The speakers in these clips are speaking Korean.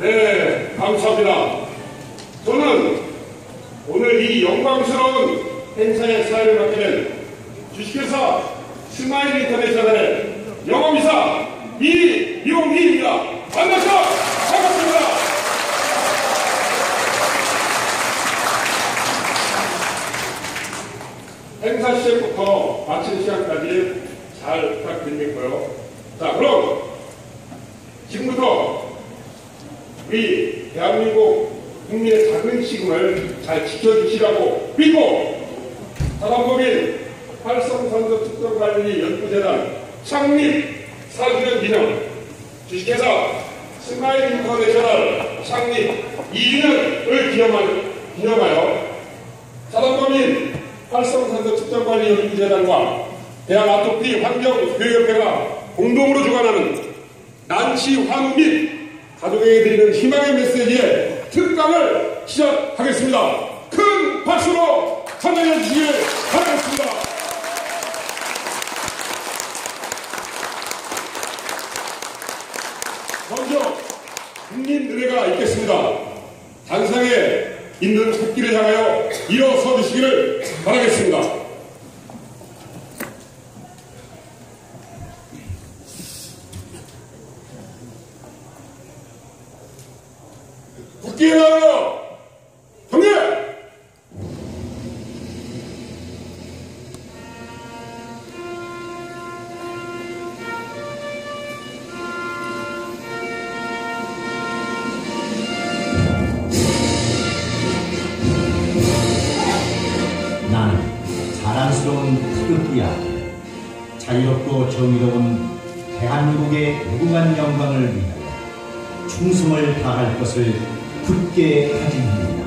네, 감사합니다. 저는 오늘 이 영광스러운 행사의 사회를 맡게 된 주식회사 스마일 인터내셔널의 영업이사 이용희입니다. 만나서 반갑습니다. 행사 시작부터 마칠 시간까지 잘 부탁드리겠고요. 자, 그럼 지금부터 우리 대한민국 국민의 작은 시금을 잘 지켜주시라고 믿고 사단법인 활성산소 측정관리연구재단 창립 4주년 기념, 주식회사 스마일 인터내셔널 창립 2주년을 기념하여 사단법인 활성산소 측정관리연구재단과 대한아토피 환경교육협회가 공동으로 주관하는 난치 환우 및 가족에게 드리는 희망의 메시지의 특강을 시작하겠습니다. 큰 박수로 참여해 주시길 바라겠습니다. 먼저 국민의례가 있겠습니다. 단상에 있는 국기를 향하여 일어서 주시기를 바라겠습니다. 국기에 나아가 경례! 나는 자랑스러운 태극기야. 자유롭고 정의로운 대한민국의 무궁한 영광을 위하여 충성을 다할 것을 굳게 다짐합니다.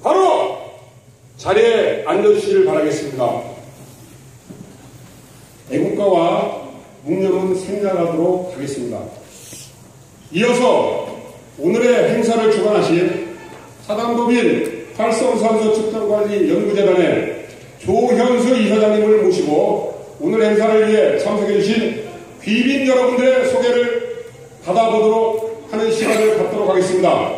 바로 자리에 앉아주시길 바라겠습니다. 애국가와 묵념은 생략하도록 하겠습니다. 이어서 오늘의 행사를 주관하신 사단법인 활성산소 측정관리연구재단의 조현수 이사장님을 모시고 오늘 행사를 위해 참석해주신 귀빈 여러분들의 소개를 받아보도록 하는 시간을 갖도록 하겠습니다.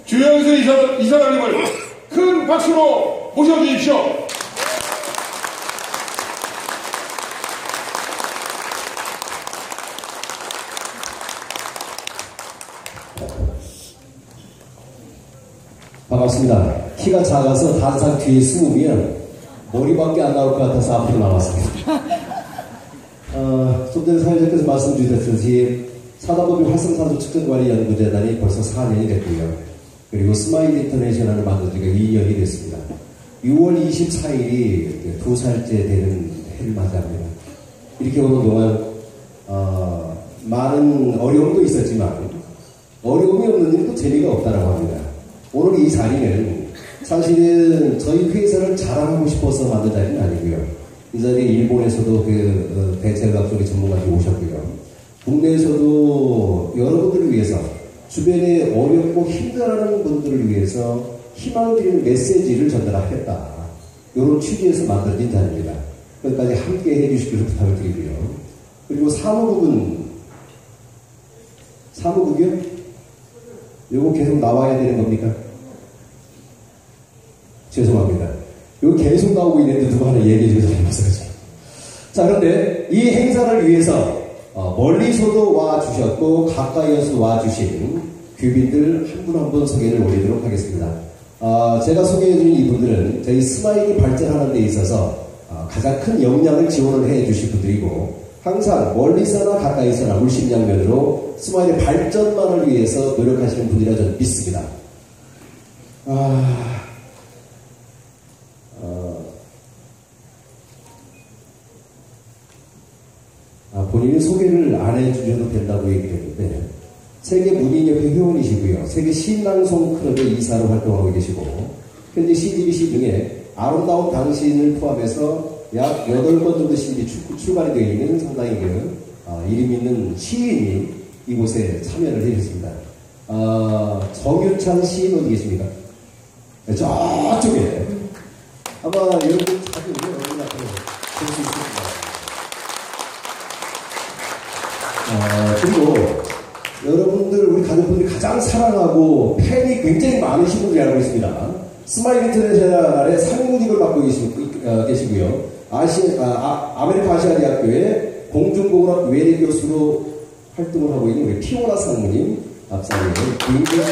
조현수 이사장님을 큰 박수로 모셔주십시오. 반갑습니다. 키가 작아서 단상 뒤에 숨으면 머리밖에 안 나올 것 같아서 앞으로 나왔습니다. 좀 전에 사회자께서 말씀 주셨듯이 사단법인 활성산소 측정관리연구재단이 벌써 4년이 됐고요. 그리고 스마일 인터내셔널을 만든 지가 2년이 됐습니다. 6월 24일이 2살째 되는 해를 맞이합니다. 이렇게 오는 동안 많은 어려움도 있었지만 어려움이 없는 일은 또 재미가 없다라고 합니다. 오늘 이 자리는 사실은 저희 회사를 자랑하고 싶어서 만든 자리는 아니고요. 이 자리에 일본에서도 대체의학 쪽의 전문가들이 오셨고요. 국내에서도 여러분들을 위해서 주변에 어렵고 힘들어하는 분들을 위해서 희망을 드리는 메시지를 전달하겠다. 이런 취지에서 만들어진 자리입니다. 끝까지 함께 해주시기를 부탁을 드리고요. 그리고 사무국이요? 이거 계속 나와야 되는 겁니까? 죄송합니다. 이거 계속 나오고 있는데 누가 하나 얘기해 주셔서 잘못했어요. 자, 그런데 이 행사를 위해서 멀리서도 와주셨고 가까이에서 와주신 귀빈들 한 분 한 분 소개를 올리도록 하겠습니다. 제가 소개해드린 이분들은 저희 스마일이 발전하는 데 있어서 가장 큰 역량을 지원을 해주실 분들이고 항상 멀리서나 가까이서나 물심양면으로 스마일의 발전만을 위해서 노력하시는 분이라 저는 믿습니다. 본인이 소개를 안 해주셔도 된다고 얘기를 했는데 세계 문인협회 회원이시고요. 세계 신랑송 클럽의 이사로 활동하고 계시고 현재 CGBC 중에 아름다운 당신을 포함해서 약 8권 정도 CD 출간이 되어 있는 상당히 이름 있는 시인이 이곳에 참여를 해주셨습니다. 정유찬 시인 어디 계십니까? 저쪽에 아마 여러분 자주 여러분 앞에 볼 수 있을 것 같아요. 그리고 여러분들 우리 가족분들이 가장 사랑하고 팬이 굉장히 많으신 분들이 알고 있습니다. 스마일 인터내셔널의 상무직을 맡고 계시고요. 아메리카 아시아 대학교의 공중공학 외래 교수로 활동을 하고 있는 우리 피오라 상무님 앞사람을 굉장히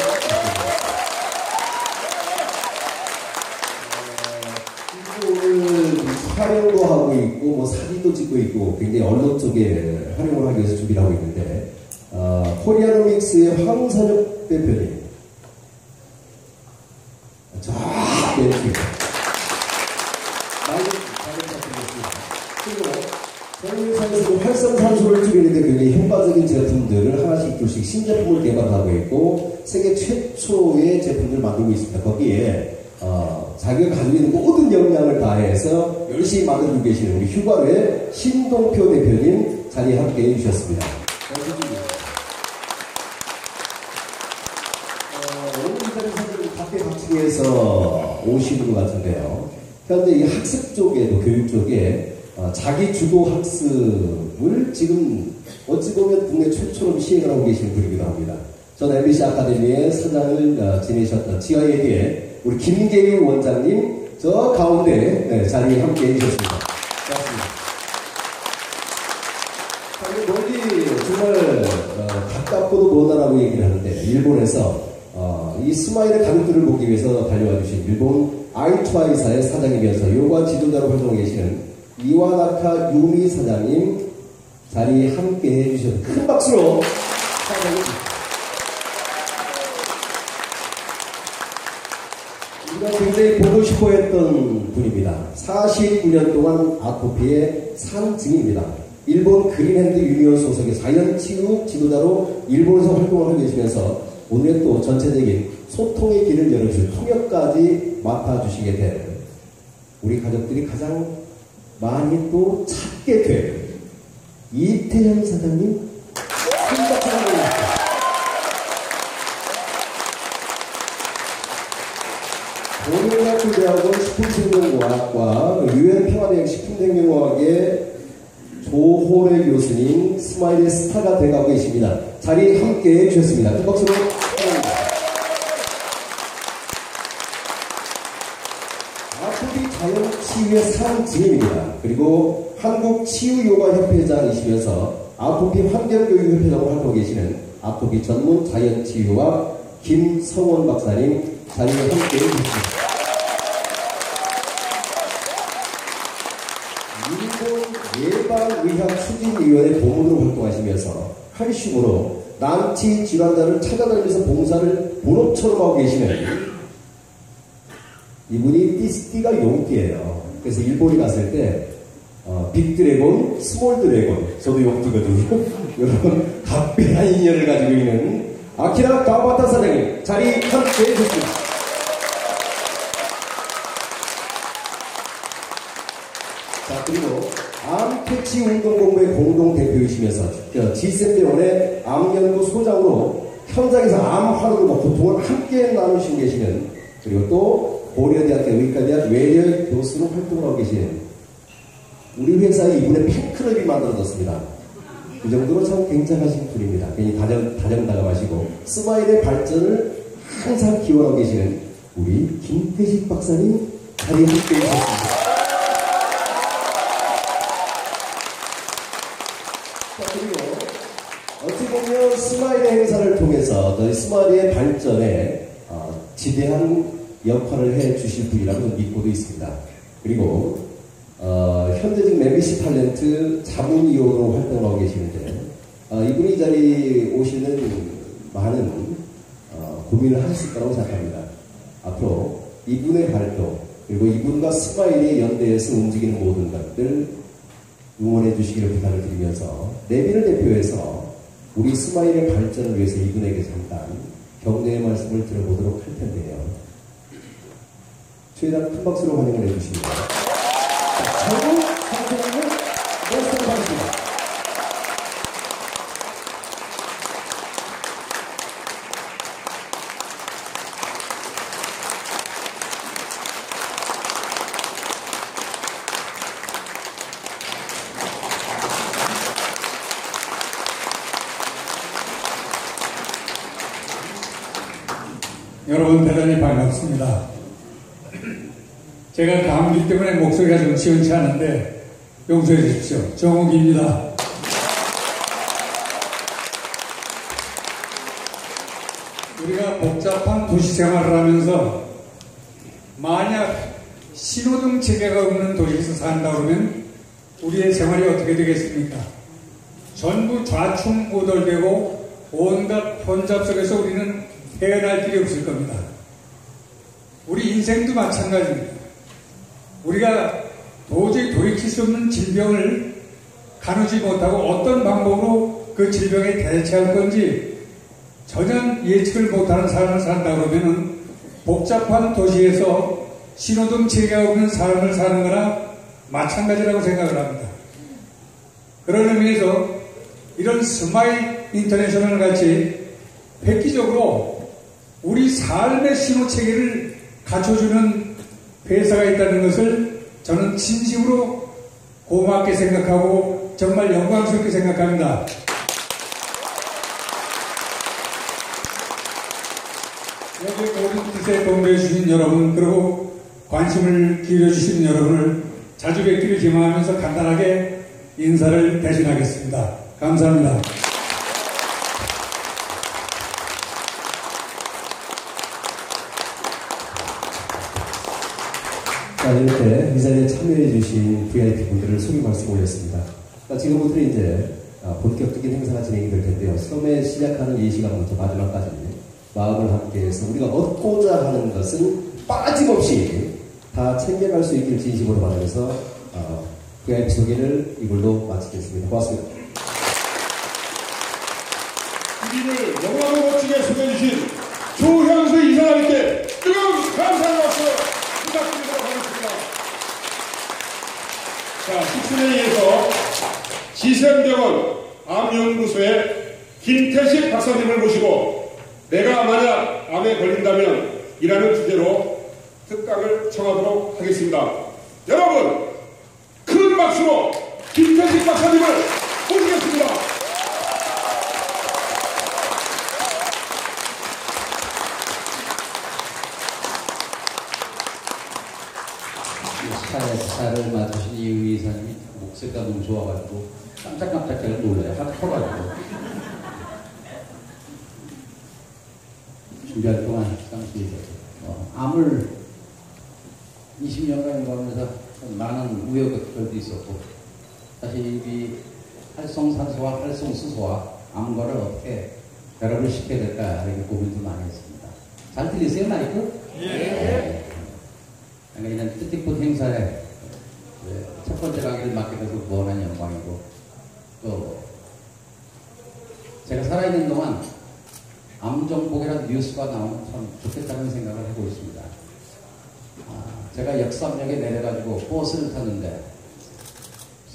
오늘 촬영도 하고 있고 뭐 사진도 찍고 있고 굉장히 언론 쪽에 활용을 하기 위해서 준비를 하고 있는데 코리아노믹스의 황선혁 대표님 자 왼쪽에 많이 부탁드리겠습니다. 그리고 저희 회사에서 활성산소를 줄이는데 굉장히 효과적인 제품들을 하나씩 둘씩 신제품을 개발하고 있고 세계 최초의 제품들을 만들고 있습니다. 거기에 자기가 가지고 있는 모든 역량을 다해서 열심히 만들고 계시는 우리 휴가로의 신동표 대표님 자리에 함께 해주셨습니다. 오늘 이 자리에서는 각계 각층에서 오시는 것 같은데요. 현재 이 학습 쪽에도 교육 쪽에 자기 주도 학습을 지금 어찌 보면 국내 최초로 시행을 하고 계시는 분이기도 합니다. 전 MBC 아카데미의 사장을 지내셨던 지하예비의 우리 김계유 원장님 저 가운데 자리에 함께 해주셨습니다. 고맙습니다. 멀리 정말 가깝고도 먼나라고 얘기를 하는데 일본에서 이 스마일의 가족들을 보기 위해서 달려와 주신 일본 아이투아이사의 사장이면서 요관 지도자로 활동하고 계시는 이와나카 유미 사장님 자리에 함께 해주셔서 큰 박수로 사장님. 우리가 굉장히 보고 싶어 했던 분입니다. 49년 동안 아토피의 상증입니다. 일본 그린핸드 유니온 소속의 자연치유 지도자로 일본에서 활동을 하고 계시면서 오늘 또 전체적인 소통의 길을 열어줄 통역까지 맡아주시게 된 우리 가족들이 가장 많이 또 찾게 될 이태현 사장님 생각하는 고려대학교 식품생명과학과 유엔 평화대학 식품생명과학의 조호래 교수님 스마일의 스타가 돼가고 계십니다. 자리에 함께 해주셨습니다. 큰 박수로 환영합니다. 아토피 자연치유의 상징입니다. 그리고 한국치유요가협회장이시면서 아토피 환경교육협회장으로 활동하고 계시는 아토피 전문 자연치유와 김성원 박사님 자리에 함께 해주셨습니다. 일본 예방의학추진위원회 고문으로 활동하시면서 칼슘으로 난치 질환자를 찾아다니면서 봉사를 본업처럼 하고 계시는 이분이 띠가 용띠예요. 그래서 일본에 갔을 때 빅드래곤, 스몰드래곤 저도 용띠거든요. 여러분 각별한 인연을 가지고 있는 아키라 가바타 사장님 자리 함께 해주셨습니다. 자, 그리고 암퇴치 운동본부의 공동대표이시면서 G7대원의 암연구 소장으로 현장에서 암 활동과 고통을 함께 나누시고 계시는 그리고 또 고려대학교 의과대학 외래 교수로 활동을 하고 계시는 우리 회사에 이분의 팬클럽이 만들어졌습니다. 그 정도로 참 굉장하신 분입니다. 괜히 다정다감하시고 스마일의 발전을 항상 기원하고 계시는 우리 김태식 박사님 자리에 함께 해주셨습니다. 그리고 어찌 보면 스마일의 행사를 통해서 저희 스마일의 발전에 지대한 역할을 해주실 분이라고 믿고도 있습니다. 그리고 현재 지금 MBC 탤런트 자문위원으로 활동을 하고 계시는데 이분이 이 자리에 오시는 많은 고민을 하실 거라고 생각합니다. 앞으로 이분의 활동 그리고 이분과 스마일이 연대해서 움직이는 모든 것들 응원해 주시기를 부탁을 드리면서 내빈을 대표해서 우리 스마일의 발전을 위해서 이분에게 잠깐 격려의 말씀을 들어보도록 할 텐데요. 최대한 큰 박수로 환영을 해주십니다. 정우 상태님을 모시도록 하겠습니다. 여러분 대단히 반갑습니다. 제가 감기 때문에 목소리가 좀 시원치 않은데 용서해 주십시오. 정욱입니다. 우리가 복잡한 도시 생활을 하면서 만약 신호등 체계가 없는 도시에서 산다 그러면 우리의 생활이 어떻게 되겠습니까? 전부 좌충우돌되고 온갖 혼잡 속에서 우리는 헤어날 길이 없을 겁니다. 우리 인생도 마찬가지입니다. 우리가 도저히 돌이킬 수 없는 질병을 가누지 못하고 어떤 방법으로 그 질병에 대처할 건지 전혀 예측을 못하는 삶을 산다 그러면은 복잡한 도시에서 신호등 체계가 없는 삶을 사는 거나 마찬가지라고 생각을 합니다. 그런 의미에서 이런 스마일 인터내셔널 같이 획기적으로 우리 삶의 신호 체계를 갖춰주는 회사가 있다는 것을 저는 진심으로 고맙게 생각하고 정말 영광스럽게 생각합니다. 여기 모든 뜻에 동조해 주신 여러분, 그리고 관심을 기울여 주신 여러분을 자주 뵙기를 기망하면서 간단하게 인사를 대신하겠습니다. 감사합니다. 자, 이렇게 이 자리에 참여해주신 VIP 분들을 소개 말씀 올렸습니다. 자, 지금부터 이제 본격적인 행사가 진행이 될 텐데요. 처음에 시작하는 이 시간부터 마지막까지 마음을 함께해서 우리가 얻고자 하는 것은 빠짐없이 다 챙겨갈 수 있길 진심으로 바라면서 VIP 소개를 이걸로 마치겠습니다. 고맙습니다. 우리를 너무나도 멋지게 소개해주신 조현수 이사장님께 뜨거운 감사의 박수 부탁드리도록 하겠습니다. 자, 10주년에 의해서 지샘병원 암연구소의 김태식 박사님을 모시고 내가 만약 암에 걸린다면 이라는 주제로 특강을 청하도록 하겠습니다. 여러분, 큰 박수로 김태식 박사님을 모시겠습니다. 차를 맡으신 이은희 이사님이 목소리가 너무 좋아가지고 깜짝깜짝 제가 놀라요. 확 커가지고. 준비할 동안 잠시 암을 20년간 연구하면서 많은 우여곡절도 있었고 사실 이 활성산소와 활성수소와 암과를 어떻게 결합을 시켜야 될까 이렇게 고민도 많이 했습니다. 잘 들리세요, 마이크? 예. 그러니까 이런 뜻깊은 행사에 첫 번째 강의를 맡게 돼서 무한한 영광이고 또 제가 살아있는 동안 암정복이라는 뉴스가 나오면 참 좋겠다는 생각을 하고 있습니다. 제가 역삼역에 내려가지고 버스를 탔는데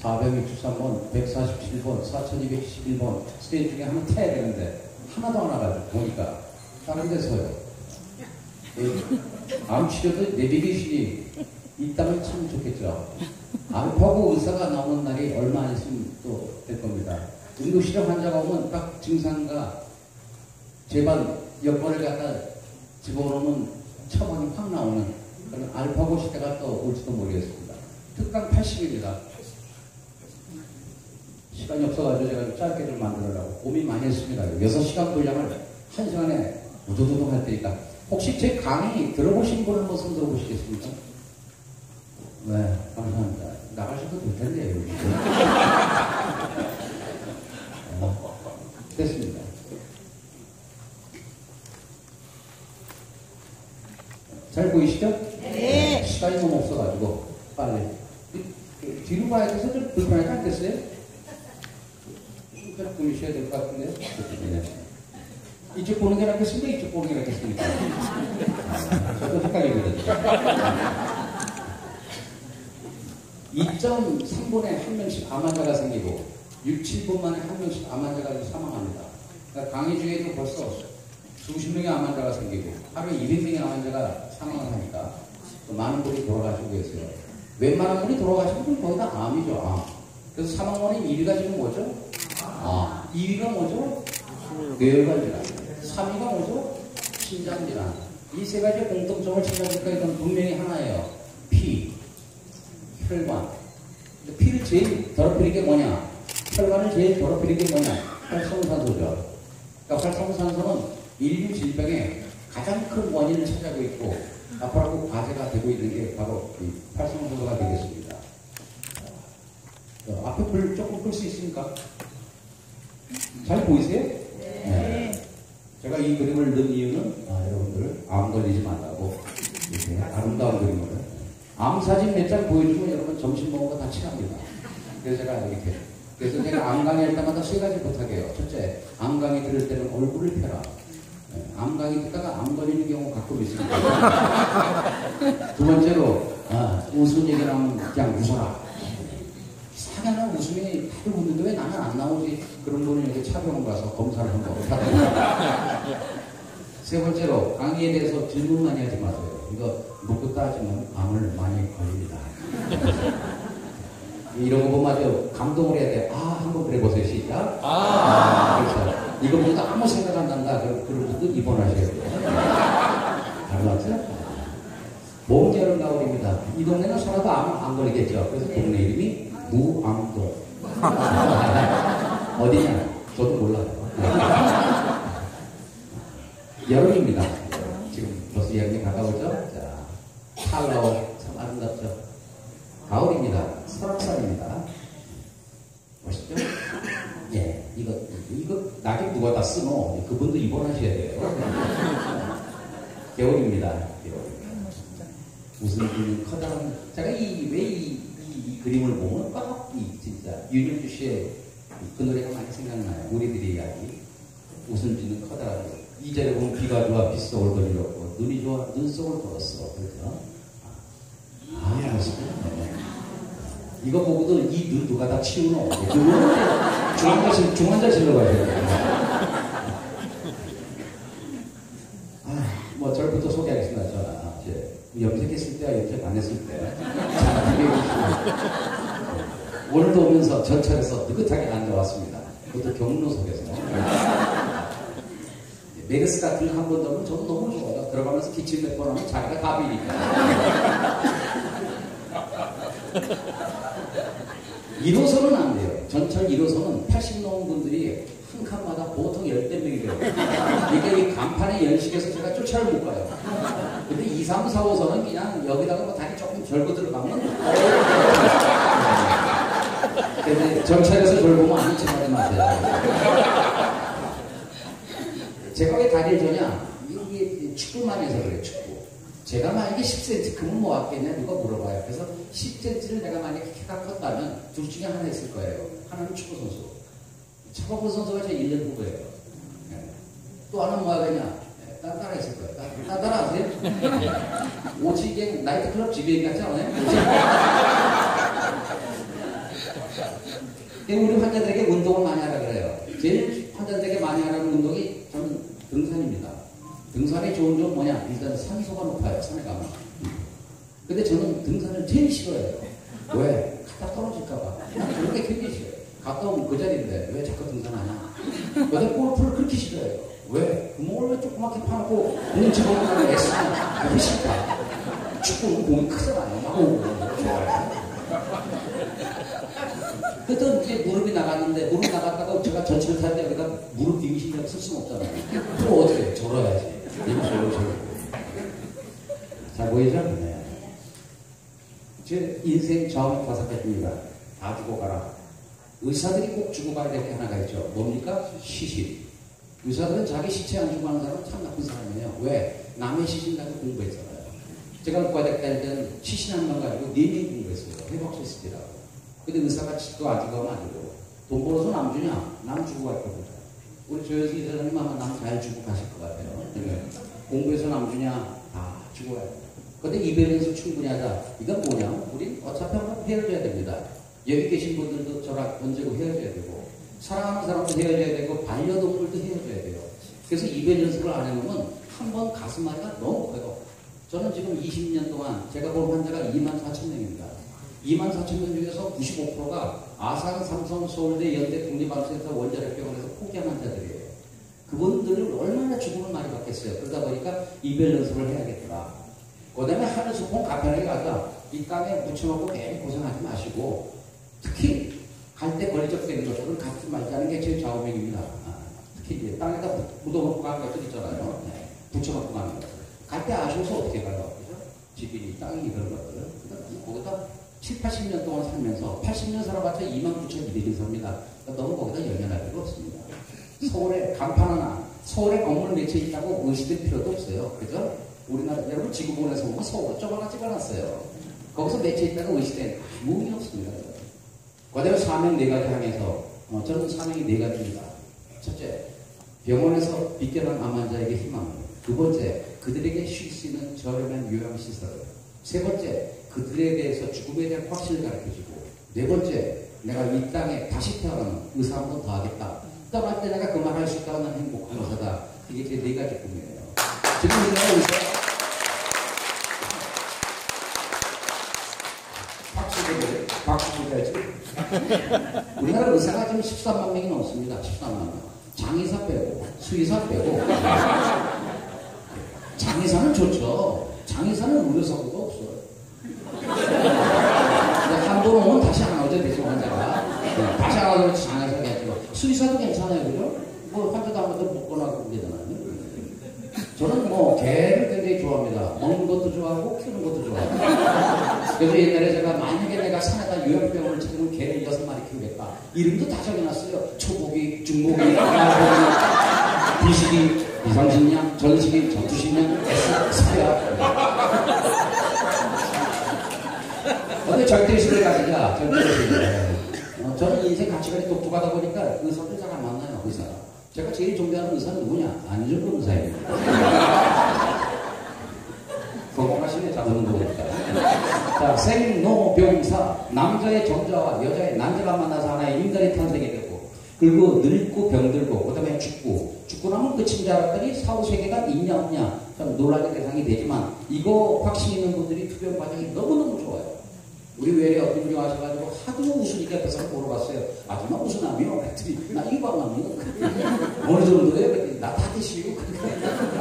463번, 147번, 4211번 스테이지 중에 하나 타야 되는데 하나도 안 와가지고 보니까 다른 데서요. 암 치료도 내비게이션이 있다면 참 좋겠죠. 암하고 의사가 나오는 날이 얼마 안 있으면 또 될 겁니다. 응급실에 환자가 오면 딱 증상과 제반 여권을 갖다 집어넣으면 처방이 확 나오는 그런 알파고 시대가 또 올지도 모르겠습니다. 특강 80입니다. 시간이 없어가지고 제가 짧게 좀 만들으라고 고민 많이 했습니다. 6시간 분량을 1시간에 우두두둥 할 테니까 혹시 제 강의 들어보신 분 한번 손 들어보시겠습니까? 네, 감사합니다. 나가셔도 될 텐데요. 됐습니다. 잘 보이시죠? 네. 시간이 너무 없어가지고 빨리 뒤로 가야 돼서 좀 불편하게 안 됐어요? 좀 보이셔야 될 것 같은데요? 네. 이쪽 보는 게 낫겠습니까? 이쪽 보는 게 낫겠습니까? 저도 헷갈리거든요. 2.3분에 한 명씩 암 환자가 생기고 6, 7분 만에 한 명씩 암 환자가 사망합니다. 그러니까 강의 중에도 벌써 수십 명의 암 환자가 생기고 하루에 200명의 암 환자가 사망을 하니까 또 많은 분이 돌아가시고 계세요. 웬만한 분이 돌아가시는 분 거의 다 암이죠. 암. 그래서 사망원인 1위가 지금 뭐죠? 2위가 뭐죠? 뇌혈관 질환. 3위가 뭐죠? 신장 질환. 이 세 가지 공통점을 찾아보니까 이건 분명히 하나예요. 피, 혈관. 피를 제일 더럽히는 게 뭐냐? 혈관을 제일 더럽히는 게 뭐냐? 활성산소죠. 그러니까 활성산소는 인류 질병의 가장 큰 원인을 차지하고 있고 앞으로 과제가 되고 있는 게 바로 이 활성산소가 되겠습니다. 앞에 불 조금 끌 수 있습니까? 잘 보이세요? 네. 제가 이 그림을 넣은 이유는 여러분들 암 걸리지 말라고 이렇게 아름다운 그림을 암 사진 몇 장 보여주면 여러분 점심 먹은 거 다 취합니다. 그래서 제가 이렇게 그래서 제가 암 강의할 때마다 세 가지 부탁해요. 첫째, 암 강의 들을 때는 얼굴을 펴라. 암 강의 듣다가 암 걸리는 경우 가끔 있습니다. 두 번째로 웃음 얘기 나오면 그냥 웃어라. 이상한 웃음이 다들 웃는데 왜 나는 안 나오지? 그런 분은 이렇게 차병원 가서 검사를 한번 하더라고요. 세 번째로, 강의에 대해서 질문 많이 하지 마세요. 이거 묻고 따지면 암을 많이 걸립니다. 이런 거 보면 아주 감동을 해야 돼. 한번 그래보세요. 시작. 그렇죠. 이거 보고도 아무 생각 안 난다. 그런 분도 입원하셔야 돼요. 알았죠? 모음절은 가을입니다. 이 동네는 살아도 안 걸리겠죠. 그래서 동네 이름이 무암동. 어디냐? 저도 몰라요. 여름입니다. 지금 벌써 여름이 가까우죠? 자, 찰나오 참 아름답죠? 가을입니다. 설악산입니다. 멋있죠? 예, 이거 낙엽 누가 다 쓰노? 그분도 입원하셔야 돼요. 겨울입니다. 웃음 짓는 커다란, 제가 이 그림을 보면 진짜 윤영주 씨의 그 노래가 많이 생각나요. 우리들의 이야기. 웃음 짓는 커다란, 2절에 보면 비가 좋아 빗속을 걸렸고 눈이 좋아 눈속을 걸었어. 그렇죠? 멋있다. 이거 보고도 이 눈 누가 다 치우노? 중환자실로 가셔야 돼요. 뭐 저부터 소개하겠습니다. 염색했을 때와 염색 안 했을 때. 오늘도 오면서 전철에서 느긋하게 앉아왔습니다. 그것도 경로석에서. 메르스 같은 거 한 번 더면 저도 너무 좋아요. 들어가면서 기침 몇 번 하면 자기가 답이니까. 1호선은 안 돼요. 전철 1호선은 80 넘은 분들이 한 칸마다 보통 10대 명이 돼요. 이게 이 간판에 연식해서 제가 쫓아를 못 가요. 근데 2, 3, 4, 5선은 그냥 여기다가 뭐 다리 조금 절고 들어가면 근데 전철에서 절보면 아는 척 하지 마세요. 제가 왜 다리를 저냐? 이게 축구만 해서 그래요. 축구. 제가 만약에 10cm 크면 뭐 왔겠냐 누가 물어봐요. 그래서 10cm를 내가 만약에 키가 컸다면 둘 중에 하나 있을 거예요. 하나는 축구 선수. 차범근 선수가 제 1년 후배예요. 또 하나는 뭐 하겠냐? 따라 있을 거예요. 따라 아세요? 오지경 나이트클럽 지배인 같지 않아요? 우리 환자들에게 운동을 많이 하라 그래요. 제일 환자들에게 많이 하라는 운동이 저는 등산입니다. 등산의 좋은 점은 뭐냐? 일단 산소가 높아요. 산에 가면. 근데 저는 등산을 제일 싫어해요. 왜? 갔다 떨어질까봐. 그런 게 굉장히 싫어요. 갔다 오면 그 자리인데 왜 자꾸 등산하냐? 근데 골프를 그렇게 싫어해요. 왜? 구멍을 왜 조그맣게 파놓고 공 집어넣는 게 애쓰면 그게 싫다. 축구는 공이 크잖아요. 막 오고 좋아요. 그때 이제 무릎이 나갔는데 무릎 나갔다가 제가 전철 탈 때 여기다 무릎 빙신이라고 쓸 수는 없잖아요. 그럼 어떻게 해? 절어야지. 잘 보이죠? 네. 제 인생 처음 과삭했습니다. 다 죽어가라. 의사들이 꼭 죽어가야 될 게 하나가 있죠. 뭡니까? 시신. 의사들은 자기 시체 안 죽고 하는 사람은 참 나쁜 사람이에요. 왜? 남의 시신 가지고 공부했잖아요. 제가 의과대학 다닐 때는 시신 한 명 가지고 4명이 공부했어요. 회복시스티라고. 근데 의사가 집도 아직 가면 안 되고 돈 벌어서 남 주냐? 남 주고 갈 겁니다. 우리 조현수 이사장님 아마 남 잘 주고 가실 것 같아요. 공부해서 남 주냐? 다 주고 가야 돼요. 근데 이별에서 충분히 하자. 이건 뭐냐? 우리 어차피 한번 헤어져야 됩니다. 여기 계신 분들도 저랑 언제고 헤어져야 되고 사랑하는 사람도 헤어져야 되고 반려동물도 헤어져야 돼요. 그래서 이별 연습을 안 해놓으면 한 번 가슴 앓이가 너무 커요. 저는 지금 20년 동안 제가 본 환자가 24,000명입니다. 24,000명 중에서 95%가 아산, 삼성, 서울대, 연대, 국립암센터, 원자력병원에서 포기한 환자들이에요. 그분들은 얼마나 죽음을 많이 받겠어요. 그러다 보니까 이별 연습을 해야겠더라. 그 다음에 하늘 소풍 가편하게 가자. 이 땅에 묻혀놓고 괜히 고생하지 마시고, 특히 갈 때 걸적되는 것들은 갖지 말자는 게 제 좌우명입니다. 특히 이제 땅에다 묻어놓고 가는 것들 있잖아요. 네. 붙여놓고 가는 것들. 갈 때 아쉬워서 어떻게 가요? 그죠? 집이, 땅이 그런 것들을. 거기다 7, 80년 동안 살면서 80년 살아봤자 29,200일 삽니다. 그러니까 너무 거기다 연연할 필요 없습니다. 서울에 간판 하나, 서울에 건물 몇 채 있다고 의식될 필요도 없어요. 그죠? 우리나라, 여러분 지구본에서 보면 서울 저거나 찍어놨어요. 거기서 몇 채 있다고 의식된 아무 의미 없습니다. 그대로 사명 네 가지 향해서, 저는 사명이 네 가지입니다. 첫째, 병원에서 빗겨난 암 환자에게 희망을. 두 번째, 그들에게 쉴 수 있는 저렴한 요양시설을. 세 번째, 그들에 대해서 죽음에 대한 확신을 가르쳐주고. 네 번째, 내가 이 땅에 다시 태어나는 의사 한 번 더 하겠다. 떠날 때 내가 그 말 할 수 있다고 나는 행복한 의사다. 이게 제 네 가지 꿈이에요. 지금 우리나라 의사, 박수 줘야지. 우리나라 의사가 지금 13만 명이 넘습니다. 13만 명. 장의사 빼고, 수의사 빼고. 장의사는 좋죠. 장의사는 의료사고가 없어요. 한 번 오면 다시 안 오죠, 대충 환자가. 다시 안 오면 장의사가 괜찮고. 수의사도 괜찮아요, 그죠? 뭐, 환자도 한 번도 먹거나 그러면 되잖아요. 저는 뭐, 개를 굉장히 좋아합니다. 먹는 것도 좋아하고, 키우는 것도 좋아하고. 그래서 옛날에 제가 만약에 내가 산에다 요양병원을 찾으면 개를 6마리 키우겠다. 이름도 다 정해놨어요. 초고기, 중고기, 강고기, 비식이, 이상식량, 전식이, 전투식량, 사야. 근데 절대의식을 가지자, 절대의식을. 저는 인생 가치관이 똑똑하다 보니까 의사들 잘 안 만나요, 의사가. 제가 제일 존경하는 의사는 누구냐? 안정근 의사입니다. 건강하시네, 잘 듣는 거 보니까. 자, 생로병사, 남자의 정자와 여자의 난자가 만나서 하나의 인간이 탄생이 되고, 그리고 늙고 병들고, 그 다음에 죽고 나면 끝인 줄 알았더니 사후세계가 있냐 없냐, 좀 논란의 대상이 되지만, 이거 확신 있는 분들이 투병 과정이 너무너무 좋아요. 우리 외래 어떤 분이 와셔가지고 하도 웃으니까 옆에서 물어봤어요. 아줌마 웃으나며? 그랬더니 나 이거 안 하면 어느 정도예요? 그랬더니 나 다 드시고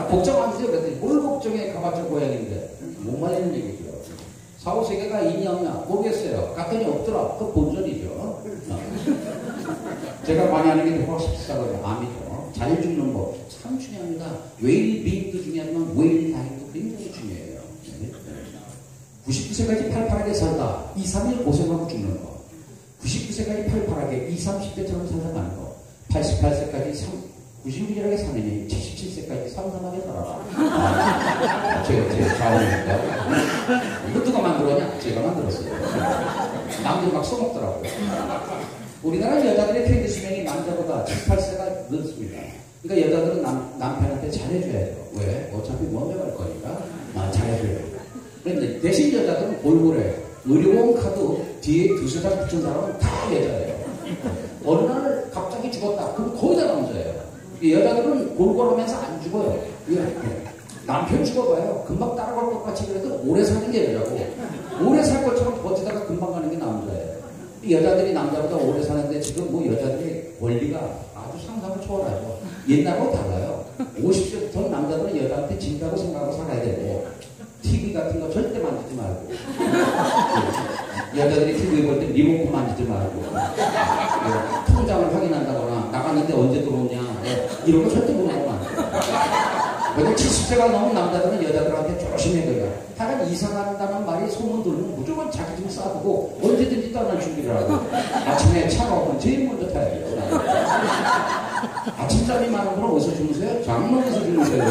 걱정 안 하세요? 그랬더니 뭘 걱정해? 가봤자 고양인데 못 말리는 얘기죠. 사후세계가 있냐 없냐 모르겠어요. 갔더니 없더라. 그 본전이죠. 제가 많이 하는 게 호학식사거든요. 암이죠. 잘 죽는 법 참 중요합니다. 웨일비잉도 중요하지만 웨일다잉도 굉장히 중요해요. 99세까지 팔팔하게 살다 2, 3일 고생하고 죽는 거. 99세까지 팔팔하게 2, 30대처럼 살다 가는 거. 88세까지 90일하게 사느니 77세까지 삼삼하게 살아라. 제 자원입니다. 이거 누가 만들었냐? 제가 만들었어요. 남들 막 써먹더라고요. 우리나라 여자들의 평균 수명이 남자보다 18세가 늦습니다. 그러니까 여자들은 남편한테 잘해줘야 돼요. 왜? 어차피 먼저 갈 거니까 잘해줘야 돼요. 그런데 대신 여자들은 골골해요. 의료보험 카드 뒤에 두세 장 붙인 사람은 다 여자예요. 어느 날 갑자기 죽었다. 그럼 거의 다 남자예요. 여자들은 골골하면서 안 죽어요. 남편 죽어봐요. 금방 따라갈 것 같이 그래도 오래 사는 게 여자고 오래 살 것처럼 버티다가 금방 가는 게 남자예요. 여자들이 남자보다 오래 사는데 지금 뭐 여자들의 권리가 아주 상상을 초월하죠. 옛날하고 달라요. 50세부터 남자들은 여자한테 진다고 생각하고 살아야 되고 TV 같은 거 절대 만지지 말고 여자들이 TV 볼 때 리모컨 만지지 말고 통장을 확인한다거나 나갔는데 언제 들어오냐 이런 거 절대 못 하고 안 돼요. 근데 70세가 넘은 남자들은 여자들한테 조심해야 돼요. 다른 이사간다는 말이 소문 들으면 무조건 자기 좀 싸두고 언제든지 떠날 준비를 하고 아침에 차가 오면 제일 먼저 타야 돼요. 아침잠이 많은 분은 어디서 주무세요? 장롱에서 주무세요.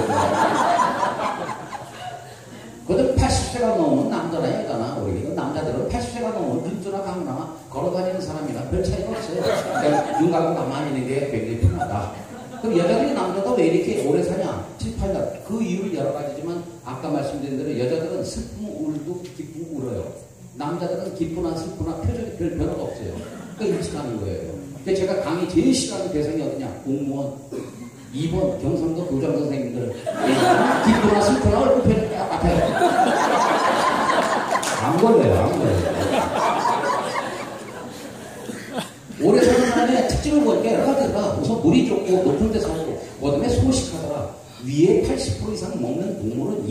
그들 80세가 넘으면 남자나 여자나 우리 남자들은 80세가 넘으면 눈주나 강나 걸어다니는 사람이나 별 차이가 없어요. 그러니까 눈 감고 가만히 있는 게 굉장히 편하다. 그럼 여자들이 남자도 왜 이렇게 오래 사냐? 7, 8년. 그 이유는 여러 가지지만 아까 말씀드린 대로 여자들은 슬픔 울고 기쁘고 울어요. 남자들은 기쁘나 슬프나 표정이 별 변화가 없어요. 그러니까 일치하는 거예요. 그러니까 제가 강의 제일 싫어하는 대상이 어디냐? 공무원. 2번 경상도 교장 선생님들. 기쁘나 슬프나 얼굴 표정이 똑같아요. 안 걸려요. 안 걸려요. 오래 사는 사람의 특징을 보니까 여러 가지가 우선 물이 좋고 높은 데 살고 그다음에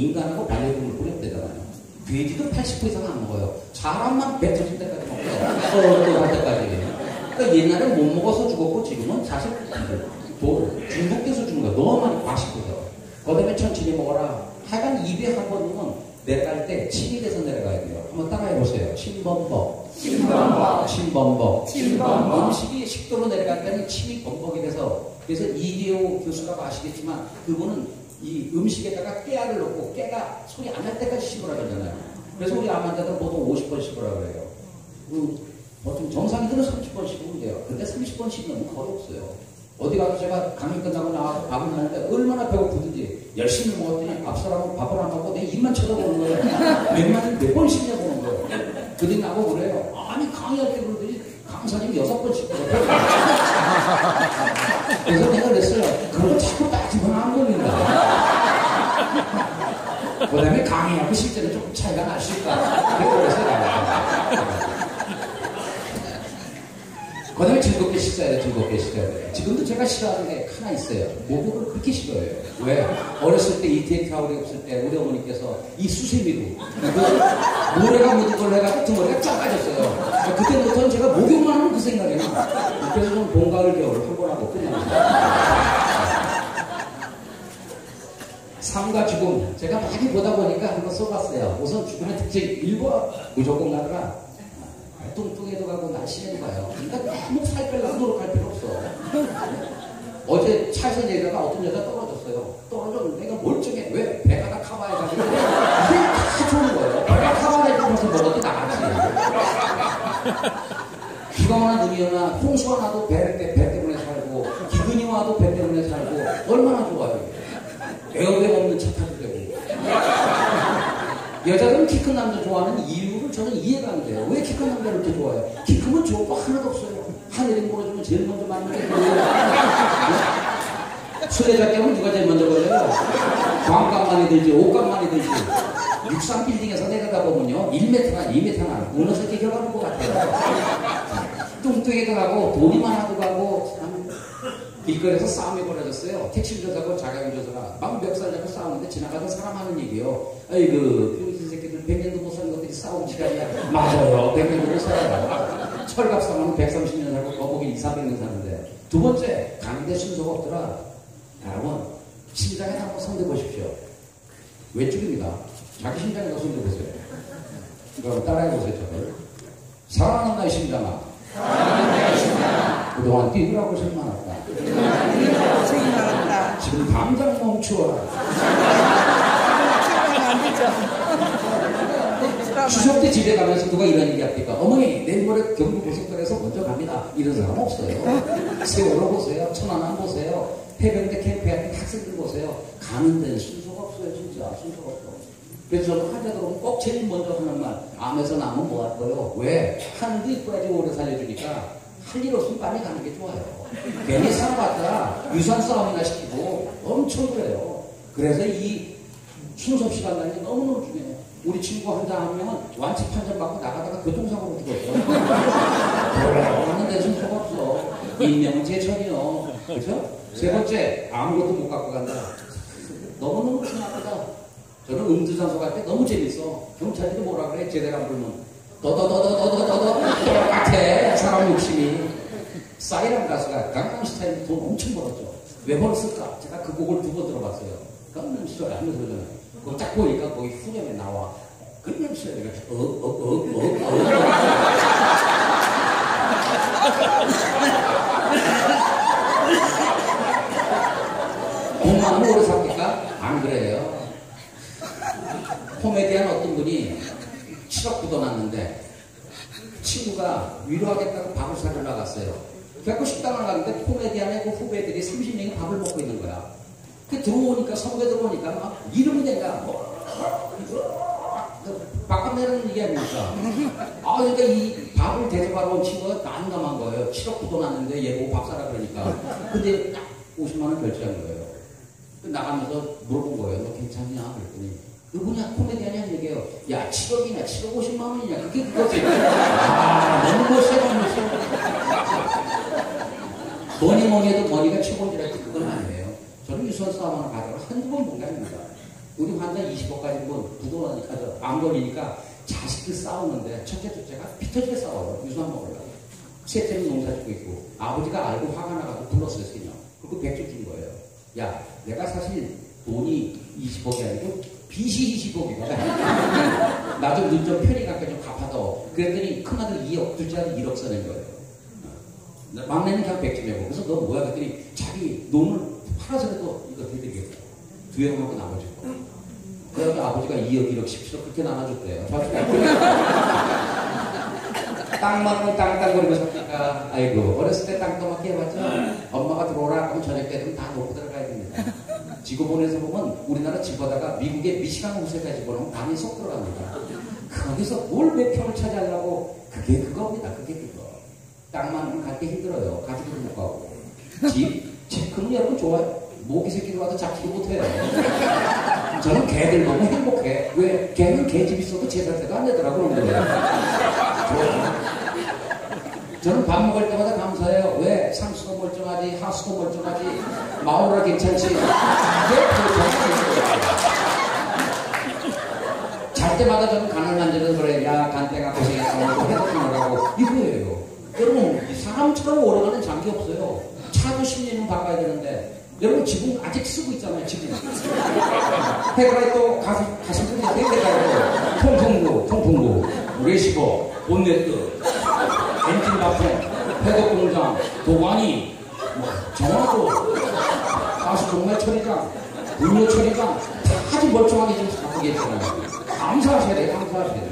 인간하고 반려동물 보내면 되잖아요. 돼지도 80% 이상 안 먹어요. 사람만 배 터질 때까지 먹어요. 할 때까지. 그러니까 옛날에 못 먹어서 죽었고 지금은 사실 중독돼서 죽는 거야. 너무 많이 과식해서. 그 다음에 천천히 먹어라. 하여간 입에 한 번 넣으면 내려갈 때 침이 돼서 내려가야 돼요. 한번 따라해보세요. 침범벅. 음식이 식도로 내려갈 때는 침이 범벅이 돼서, 그래서 이기호 교수가 아시겠지만 그분은 이 음식에다가 깨알을 넣고 깨가 소리 안 날 때까지 씹으라 그러잖아요. 그래서 우리 암 환자들 보통 50번 씹으라 그래요. 보통 정상인들은 30번 씹으면 돼요. 근데 30번 씹으면 거의 없어요. 어디 가서 제가 강의 끝나고 나와서 밥을 먹는데 얼마나 배고프든지 열심히 먹었더니 앞 사람은 밥을 안 먹고 내 입만 쳐다보는 거예요. 몇 번 씹냐 보는 거예요. 그들이 나보고 그래요. 아니 강의할 때 그러더니 강사님 6번 씹더라고요. 그래서 내가 그랬어요. 그걸 자꾸 따지면 안 걸린다. 그 다음에 강의하고 실제로 조금 차이가 날 수 있다. 그래서 나와요. 그 다음에 즐겁게 씻어야 돼, 즐겁게 씻어야 돼. 지금도 제가 싫어하는 게 하나 있어요. 목욕을 그렇게 싫어해요. 왜? 어렸을 때 이태리 타월이 없을 때 우리 어머니께서 이 수세미로 모래가 묻은 걸로 해가지고 등머리가 쫙 빠졌어요. 그때부터는 제가 목욕만 하면 그 생각이 나. 그래서 좀 봄, 가을, 겨울 한 번 하고 끝납니다. 삶과 죽음. 제가 많이 보다 보니까 한번 써봤어요. 우선 죽음의 특징 1번 무조건 가더라. 뚱뚱해도 가고 날씬해도 가요. 그러니까 너무 살 빼려고 노력할 필요 없어. 어제 차에서 내려다가 어떤 여자 떨어졌어요. 떨어졌는데 내가 멀쩡해. 왜? 배가 다 커버해가지고 이게 다 좋은 거예요. 배가 커버해주면서 먹어도 나가지. 비가 오나 눈이 오나 홍수가 나도 배 때문에 살고 기근이 와도 배 때문에 살고 얼마나 좋아요. 에어백 없는 차 타도 되고. 여자들은 키 큰 남자 좋아하는 이유를 저는 이해가 안 돼요. 왜 키 큰 남자를 이렇게 좋아해요? 키 크면 좋은 거 하나도 없어요. 하늘이 무너지면 제일 먼저 맞는 게 뭐예요? 수레잡기 하면 누가 제일 먼저 걸려요? 광감만이 들지, 옷감만이 들지. 육상 빌딩에서 내려다 보면요, 1m나 2m나 무너서 깨져가는 것 같아요. 뚱뚱이도 가고, 돈이 많아도 가고, 참. 길거리에서 싸움이 벌어졌어요. 택시운전사하고 자가운전사가 막 멱살 잡고 싸우는데 지나가던 사람 하는 얘기요. 아이고, 병신 새끼들 100년도 못 사는 것들이 싸움 시간이야. 맞아요. 100년도 못 살아요. 철갑 사람은 130년 살고 거북이 200~300년 사는데. 두 번째, 가는데 순서가 없더라. 여러분, 심장에 한번 손대 보십시오. 왼쪽입니다. 자기 심장에다 손대 보세요. 그럼 따라해 보세요, 저를. 사랑하는 나의 심장아. 그동안 뛰느라고 고생 많았다. 지금 당장 멈추어라. 추석 때 집에 가면서 누가 이런 얘기 합니까? 어머니, 내일 모레 경부고속도로에서 먼저 갑니다. 이런 사람 없어요. 세월호 보세요. 천안함 보세요. 해병대 캠프에 학생들 보세요. 가는 데는 순서가 없어요. 진짜 순서가 없어. 그래서 저는 환자들 오면 꼭 제일 먼저 하는 말, 암에서 나면 뭐 할 거예요? 왜? 하늘도 이뻐야지 오래 살려주니까 할 일 없으면 빨리 가는 게 좋아요. 괜히 살아봤자 유산 싸움이나 시키고 엄청 그래요. 그래서 이 순서 시간이라는 게 너무너무 중요해요. 우리 친구 환자 한 명은 완치 판정 받고 나가다가 교통사고로 죽었어요. 돌아가는 데 순서가 없어. 인명은 제천이요. 그렇죠? 세 번째, 아무것도 못 갖고 간다. 너무너무 심하다. 저는 음주산소 갈 때 너무 재밌어. 경찰들이 뭐라 그래? 제대로 안 불면. 똑같아. 사람 욕심이. 싸이란 가수가 강남스타일 돈 엄청 벌었죠. 왜 벌었을까? 제가 그 곡을 2번 들어봤어요. 강남스타일 하면서 그러잖아요. 그거 딱 보니까 거기 후렴에 나와. 강남스타일 돈만 오래 삽니까? 안 그래요. 코미디언 어떤 분이 7억 묻어놨는데 친구가 위로하겠다고 밥을 사러 나갔어요. 그래서 식당을 갔는데 코미디언의 그 후배들이 30명이 밥을 먹고 있는 거야. 그 들어오니까 선배 들어오니까 막 이름이 된다. 바깥 내라는 얘기 아닙니까? 그러니까 이 밥을 대접하러 온 친구가 난감한 거예요. 7억 묻어놨는데 얘 보고 밥 사라 그러니까. 근데 딱 50만 원 결제한 거예요. 나가면서 물어본 거예요. 너 괜찮냐? 그랬더니 그분이 코미디언이 하는 얘기예요. 야, 7억이냐, 7억 50만 원이냐, 그게 그거지. 너무 멋있어. 뭐니 해도 머니가 최고인지라 그건 아니에요. 저는 유선 싸움 하나 가다가 한두 번 본 게 아닙니다. 우리 환자 20억까지 뭐 부도나니까 암 걸리니까 자식들 싸우는데 첫째, 둘째가 피터지게 싸워요. 유수한 먹으려고. 셋째는 농사 짓고 있고 아버지가 알고 화가 나가지고 불렀어요. 그냥. 그리고 100조 준 거예요. 야, 내가 사실 돈이 20억이 아니고 빚이 20억이거든. 나 좀 눈 좀 편히 갖게 좀 갚아도. 그랬더니 큰아들 2억, 둘째 아들 1억 써낸 거예요. 막내는 그냥 100조 내고. 그래서 너 뭐야? 그랬더니 자기 논을 팔아서라도 이거 해드리겠다. 2억하고 나머지 거. 그래서 아버지가 2억, 1억, 17억 그렇게 나눠줬대요. 땅만 땅땅거리고 삽니까? 아이고, 어렸을 때 땅떠먹기 해봤죠? 엄마가 들어오라 하면 저녁 때는 다 놓고 들어가야 됩니다. 지구본에서 보면 우리나라 집어다가 미국의 미시간 호수에다 집어넣으면 담이 쏙 들어갑니다. 거기서 뭘 몇 평을 차지하려고 그게 그겁니다. 그게 그거. 땅만 갈 때 힘들어요. 가지고도 못 가고. 집 크면 여러분 좋아요. 모기 새끼들 와도 잡지도 못해요. 저는 개들 너무 행복해. 왜? 개는 개집 있어도 제살 때도 안 되더라고. 저는 밥 먹을 때마다 감사해요. 왜? 상수도 멀쩡하지, 하수도 멀쩡하지, 마누라 괜찮지. 잘 때마다 저는 간을 만지는 소리, 야, 간땡아 고생했어. 해독하느라고. 이거예요. 여러분, 사람처럼 오래가는 장기 없어요. 차도 10년은 바꿔야 되는데. 여러분 지금 아직 쓰고 있잖아요. 지금 해가에 또 가신 분이 되게 통풍구, 레시버, 본네트, 엔진 바펜, 회복 공장, 도가니, 정화도, 가수 종말 처리장, 분뇨 처리장 다 아주 멀쩡하게 지금 갖고 계시잖아요. 감사하셔야 돼요. 감사하셔야 돼요.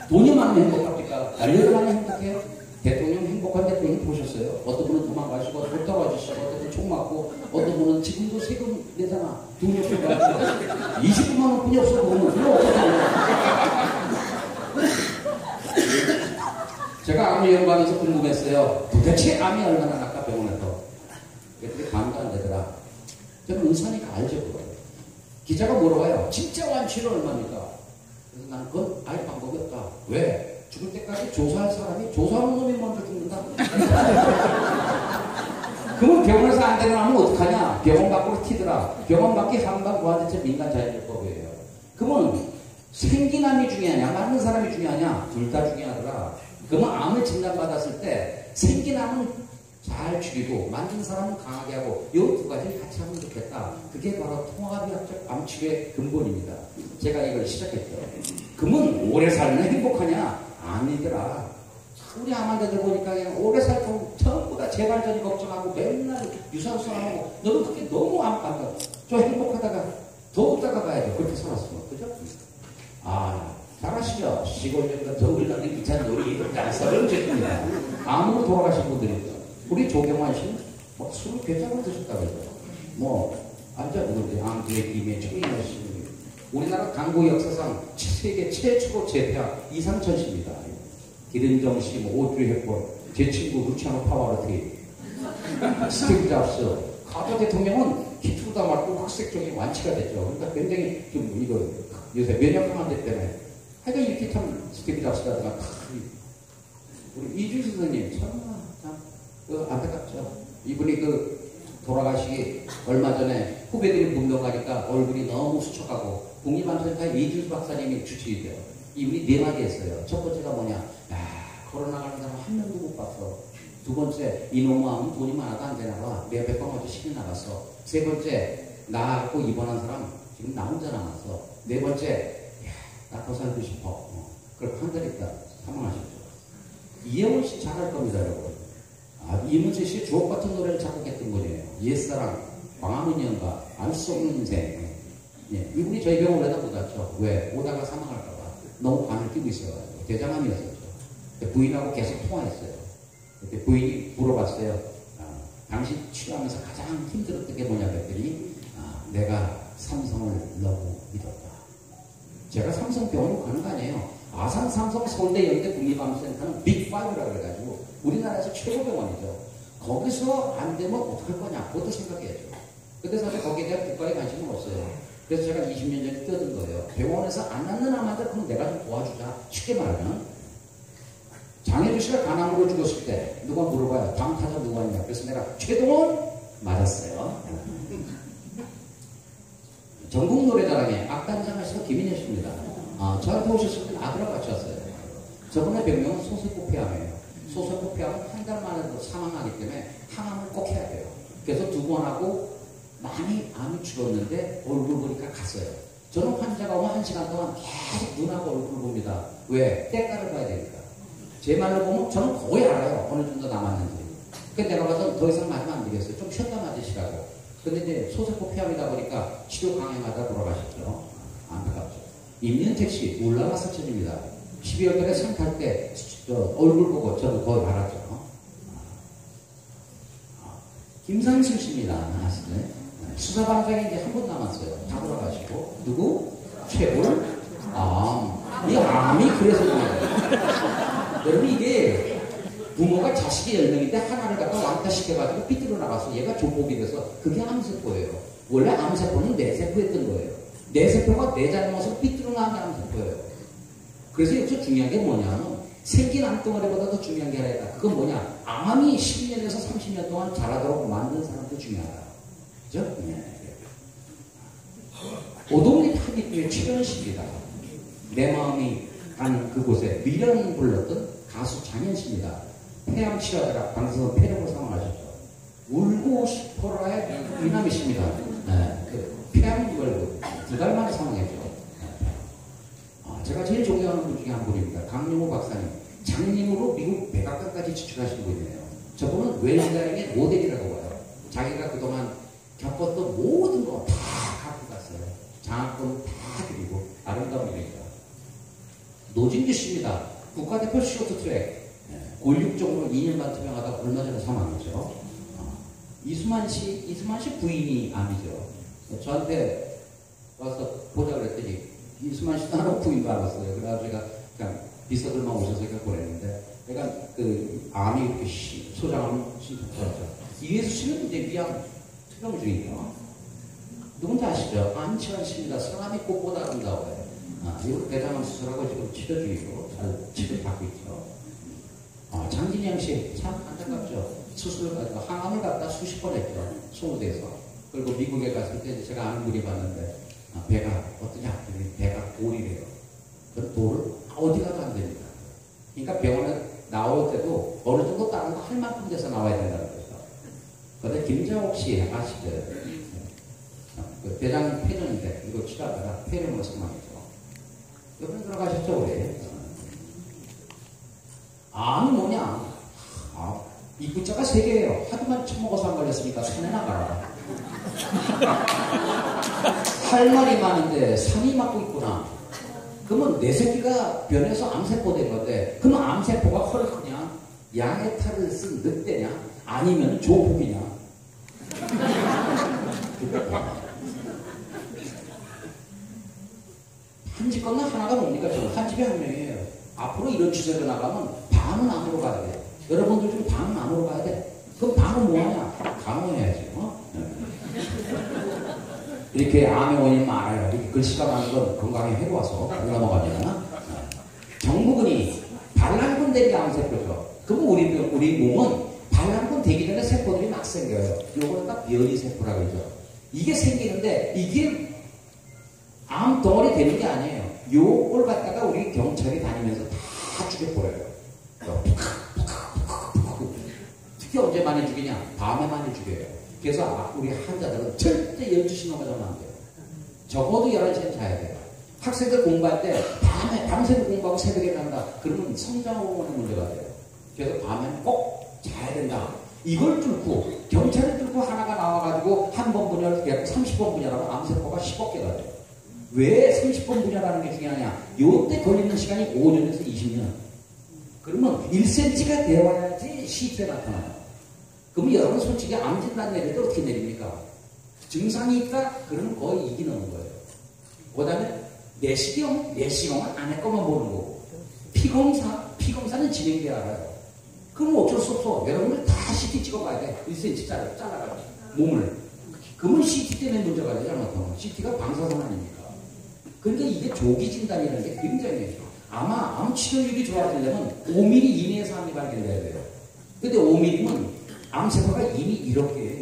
돈이 많으면 행복합니까? 달려도 많이 행복해요? 대통령 행복한 대통령 보셨어요? 어떤 분은 도망가시고, 어떤 분은 떨어지시고, 어떤 분은 총 맞고, 어떤 분은 지금도 세금 내잖아. 돈이 없어. 29만 원뿐이 없어. 그거는. 그럼 어떡해요? 제가 암 연구하면서 궁금했어요. 도대체 암이 얼마나 날까 병원에서. 그랬더니 감도 안 되더라. 저는 의사니까 알죠, 그거. 기자가 물어봐요. 진짜 완치는 얼마입니까? 그래서 나는 그건 알 방법이 없다. 왜? 죽을 때까지 조사할 사람이 조사하는 놈이 먼저 죽는다. 그러면 병원에서 안 되면 어떡하냐? 병원 밖으로 튀더라. 병원 밖이 한방 무한대체 민간자율법이에요. 그러면 생기남이 중요하냐? 맞는 사람이 중요하냐? 둘 다 중요하더라. 그러면 암을 진단받았을 때 생기남은 잘 죽이고 맞는 사람은 강하게 하고 이 두 가지를 같이 하면 좋겠다. 그게 바로 통합의학적 암치료의 근본입니다. 제가 이걸 시작했죠. 그러면 오래 살면 행복하냐? 아니더라. 우리 암환자들 보니까 그냥 오래 살고 전부 다 재발전이 걱정하고 맨날 유산소하고 너는 그게 너무 안간다. 좀 행복하다가 더욱다가 가야죠. 그렇게 살았으면. 그죠? 아, 잘하시죠? 시골에서 더울 나는 귀찮은 놀이 낯설은 죄입니다. 암으로 돌아가신 분들이죠. 우리 조경환 씨는 뭐 술을 괴짜로 드셨다고 그러죠. 알죠? 누군데? 암두의 김에 최인호 씨. 우리나라 당구 역사상 세계 최초로 재패한 이상천 씨입니다. 기른정 씨, 오드리 헵번, 제 친구 루치아노 파와로티, 스티브 잡스, 카터 대통령은 기투다 맞고 흑색종이 완치가 됐죠. 그러니까 굉장히 좀 이거 요새 면역강화제 때문에 하여간 이렇게 참 스티브 잡스라든가 우리 이준 선생님 참 안타깝죠. 이분이 돌아가시기 얼마 전에 후배들이 분명하니까 얼굴이 너무 수척하고 국립암센터에 이준수 박사님이 주치의돼요. 이분이 네 마디 했어요. 첫 번째가 뭐냐? 코로나 가는 사람 한 명도 못 봤어. 두 번째, 이놈의 암은 돈이 많아도 안 되나 봐. 내가 100번 어제 시비 나갔어. 세 번째, 나하고 입원한 사람 지금 나 혼자 남았어. 네 번째, 나 더 살고 싶어. 그렇게 한 달 있다 사망하셨죠. 이영훈 씨 잘할 겁니다, 여러분. 이문세 씨의 주옥 같은 노래를 작곡했던 분이에요. 옛사랑, 광화문 연가, 알 수 없는 인생. 예, 이분이 저희 병원에다 못 왔죠. 왜? 오다가 사망할까봐. 너무 간을 끼고 있어가지고. 대장암이었었죠. 부인하고 계속 통화했어요. 그때 부인이 물어봤어요. 당신 치료하면서 가장 힘들었던 게 뭐냐 그랬더니 내가 삼성을 너무 믿었다. 제가 삼성병원으로 가는 거 아니에요. 아산, 삼성, 서울대, 연대, 국립암센터는 빅5라고 그래가지고 우리나라에서 최고 병원이죠. 거기서 안 되면 어떡할 거냐 그것도 생각해야죠. 근데 사실 거기에 대한 국가의 관심은 없어요. 그래서 제가 20년 전에 뛰어든 거예요. 병원에서 안 낫는 암한테 그럼 내가 좀 도와주자. 쉽게 말하면 장혜주 씨가 간암으로 죽었을 때 누가 물어봐요. 다음 타자 누가 있냐. 그래서 내가 최동원 맞았어요. 전국 노래자랑에 악단장에서 김인혜 씨입니다. 저한테 오셨을 때 아들하고 같이 왔어요. 저분의 병명은 소쇄코피암이에요. 소쇄코피암은 한 달 만에도 사망하기 때문에 항암을 꼭 해야 돼요. 그래서 2번 하고 많이 암이 죽었는데 얼굴 보니까 갔어요. 저는 환자가 오면 1시간 동안 계속 눈하고 얼굴 봅니다. 왜? 때가를 봐야 되니까. 제 말로 보면 저는 거의 알아요. 어느 정도 남았는지. 그래서 내가 봐서 더 이상 맞으면 안 되겠어요. 좀 쉬었다 맞으시라고. 근데 이제 소쇄코피암이다 보니까 치료 강행하다 돌아가셨죠. 안타깝죠. 임윤택 씨, 울라나 사천입니다. 12월 달에 상 탈 때 얼굴 보고 저도 거의 알았죠. 김상수 씨입니다. 아시네? 수사방송에 이제 한 분 남았어요. 다 돌아가시고. 누구? 최불? 이 암이 그래서 그래요. 여러분, 이게 부모가 자식이 10명인데 하나를 갖다 왕따시켜가지고 삐뚤어 나가서 얘가 조폭이 돼서 그게 암세포예요. 원래 암세포는 뇌세포였던 거예요. 뇌세포가 뇌 잘못을 삐뚤어 나간 게 암세포예요. 그래서 여기서 중요한 게 뭐냐면 생긴 암덩어리보다 더 중요한 게 하나 있다. 그건 뭐냐? 암이 10년에서 30년 동안 자라도록 만든 사람도 중요하다. 그죠? 오동리 파기교의 출연식이다. 내 마음이 가는 그곳에 미련 불렀던 가수 장현 씨입니다. 폐암 치료하다가 방사선 폐렴으로 사망하셨죠. 울고 싶어라의 이남이십니다. 폐암 걸고 2달 만에 사망했죠. 제가 제일 존경하는 분 중에 한 분입니다. 강용호 박사님. 장님으로 미국 백악관까지 지출하신 분이에요. 저분은 웰다링의 모델이라고 봐요. 자기가 그동안 겪었던 모든 거 다 갖고 갔어요. 장학금 다 드리고 아름다운 일입니다. 노진규 씨입니다. 국가대표 쇼트트랙. 골육종으로 2년 반 투병하다 얼마 전에 사망했죠. 이수만 씨 부인이 암이죠. 저한테 와서 보자 그랬더니 이수만 씨도 하나 부인도 알았어요. 그래가지고 제가 그냥 비서들만 오셔서 이렇게 보냈는데, 내가 그 암이 이렇게 소장암 심각하죠. 이회수 씨는 이제 위암 투병 중이에요. 누군지 아시죠? 안치환 씨입니다. 성함이 꽃보다 아름다워요. 이거 대장암 수술하고 지금 치료 중이고 잘 치료받고 있죠. 장진영 씨, 참 안타깝죠. 수술을 가지고 항암을 갖다 수십 번 했죠. 소무대에서. 그리고 미국에 갔을 때 제가 아는 분이 봤는데, 배가 어떠냐? 배가 돌이래요. 그 돌을 어디 가도 안 됩니다. 그러니까 병원에 나올 때도 어느 정도 다른 거 할 만큼 돼서 나와야 된다는 거죠. 그런데 김자옥 씨 아시죠? 그 대장 폐렴인데 이거 치료하다가 폐렴으로 사망했죠. 여러분 들어가셨죠, 우리? 암이 뭐냐? 이 글자가 3개예요. 하루만 처먹어서 안 걸렸으니까 산에 나가라. 할 말이 많은데 산이 막고 있구나. 그러면 내 새끼가 변해서 암세포 된 건데, 그러면 암세포가 헐크냐? 양의 탈을 쓴 늑대냐? 아니면 조폭이냐? 한 집 건너 하나가 뭡니까? 한 집에 한 명이에요. 앞으로 이런 추세로 나가면 반은 암으로 가야 돼. 여러분들 중 반은 암으로 가야 돼. 그럼 반은 뭐하냐? 강화해야지. 이렇게 암의 원인 많아요. 이렇게 글씨가 많은 건 건강에 해로워서 넘어가면. 정부근이 반란군 대기 암세포죠. 그럼 우리 몸은 반란군 되기 전에 세포들이 막 생겨요. 요거는 딱 변이세포라고 하죠. 이게 생기는데 이게 암 덩어리 되는 게 아니에요. 요걸 갖다가 우리 경찰이 다니면서 다 죽여버려요. 특히 언제 많이 죽이냐? 밤에 많이 죽여요. 그래서 우리 환자들은 절대 12시 넘어가면 안 돼요. 적어도 11시에 자야 돼요. 학생들 공부할 때 밤새도 공부하고 새벽에 간다. 그러면 성장호르몬의 문제가 돼요. 그래서 밤에는 꼭 자야 된다. 이걸 뚫고 경찰을 뚫고 하나가 나와가지고 한 번 분열, 30번 분열하면 암세포가 10억 개가 돼요. 왜 30번 분열하는 게 중요하냐? 요때 걸리는 시간이 5년에서 20년. 그러면 1cm가 되어야지 CT가 나타나요. 그럼 여러분 솔직히 암 진단 내릴 때 어떻게 내립니까? 증상이 있다? 그러면 거의 이기는 거예요. 그 다음에 내시경은 안에 것만 보는 거고, 피검사는 진행돼야 알아요. 그럼 어쩔 수 없어. 여러분들 다 CT 찍어봐야 돼. 1cm 잘라가지고 몸을. 그러면 CT 때문에 문제가 되지 않았던 CT가 방사선 아닙니까? 그러니까 이게 조기 진단이라는 게 굉장히 아마 암 치료율이 좋아지려면 5mm 이내에서 암이 발견돼야 돼요. 근데 5mm면 암세포가 이미 이렇게.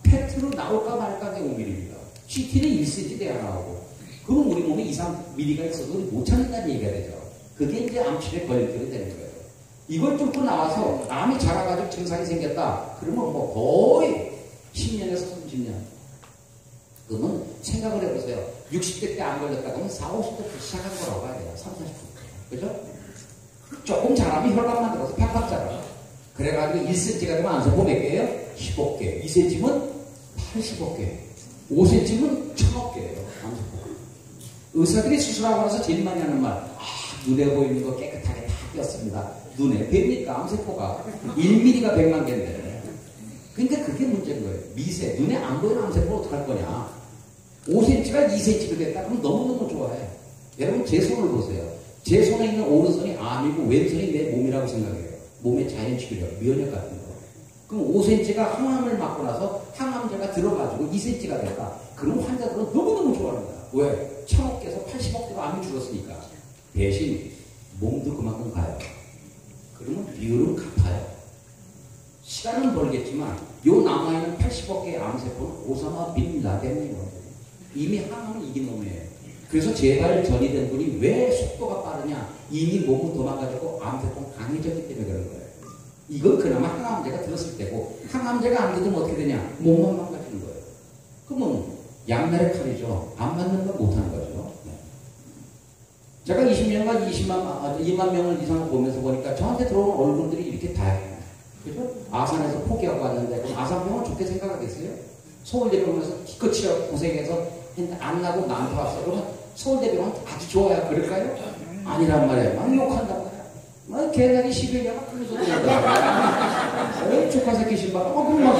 페트로 나올까 말까 게 5mm입니다. CT는 1cm 돼야 나오고, 그럼 우리 몸에 이상 미리가 있어도 못 찾는다는 얘기가 되죠. 그게 이제 암치료의 권리들이 되는 거예요. 이걸 뚫고 나와서 암이 자라가지고 증상이 생겼다. 그러면 뭐 거의 10년에서 30년. 그러면 생각을 해보세요. 60대 때 안 걸렸다 그러면 40, 50대부터 시작한 거라고 봐야 돼요. 30, 40대. 그죠? 조금 자라면 혈관만 들어서 팍팍 자라. 그래가지고 1cm가 되면 암세포 몇 개예요? 15개. 2cm면 85개. 5cm면 1000억 개예요. 암세포가. 의사들이 수술하고 나서 제일 많이 하는 말. 눈에 보이는 거 깨끗하게 다 꼈습니다. 눈에 뵙니까 암세포가 1mm가 100만 개인데. 그러니까 그게 문제인 거예요. 미세. 눈에 안 보이는 암세포를 어떡할 거냐. 5cm가 2cm가 됐다 그러면 너무너무 좋아해. 여러분 제 손을 보세요. 제 손에 있는 오른손이 암이고 왼손이 내 몸이라고 생각해요. 몸의 자연치료력, 면역 같은 거. 그럼 5cm가 항암을 맞고 나서 항암제가 들어가지고 2cm가 됐다. 그럼 환자들은 너무너무 좋아합니다. 왜? 1000억 개에서 80억 개가 암이 죽었으니까. 대신 몸도 그만큼 가요. 그러면 비율은 같아요. 시간은 벌겠지만 요 남아있는 80억 개의 암세포는 오사마 빈 라덴이거든요. 이미 항암을 이긴 놈이에요. 그래서 재발 전이된 분이 왜 속도가 빠르냐? 이미 몸은 도망가지고 암세포는 강해졌기 때문에 그런 거예요. 이건 그나마 항암제가 들었을 때고, 항암제가 안 들으면 어떻게 되냐? 몸만 망가지는 거예요. 그러면 양날의 칼이죠. 안 맞는 건 못하는 거죠. 네. 제가 20년간 2만 명을 이상을 보면서 보니까 저한테 들어오는 얼굴들이 이렇게 다양해요. 그죠? 아산에서 포기하고 왔는데, 그럼 아산병원 좋게 생각하겠어요? 서울대병원에서 기껏 치료 고생해서 안 나고 나한테 왔어. 그러면 서울대병원 아주 좋아요. 그럴까요? 아니란 말이에요. 막 욕한다고. 막 개나리 10일이야. 막 그러면서 그러더라고요. 조카 새끼 신발. 그럼 막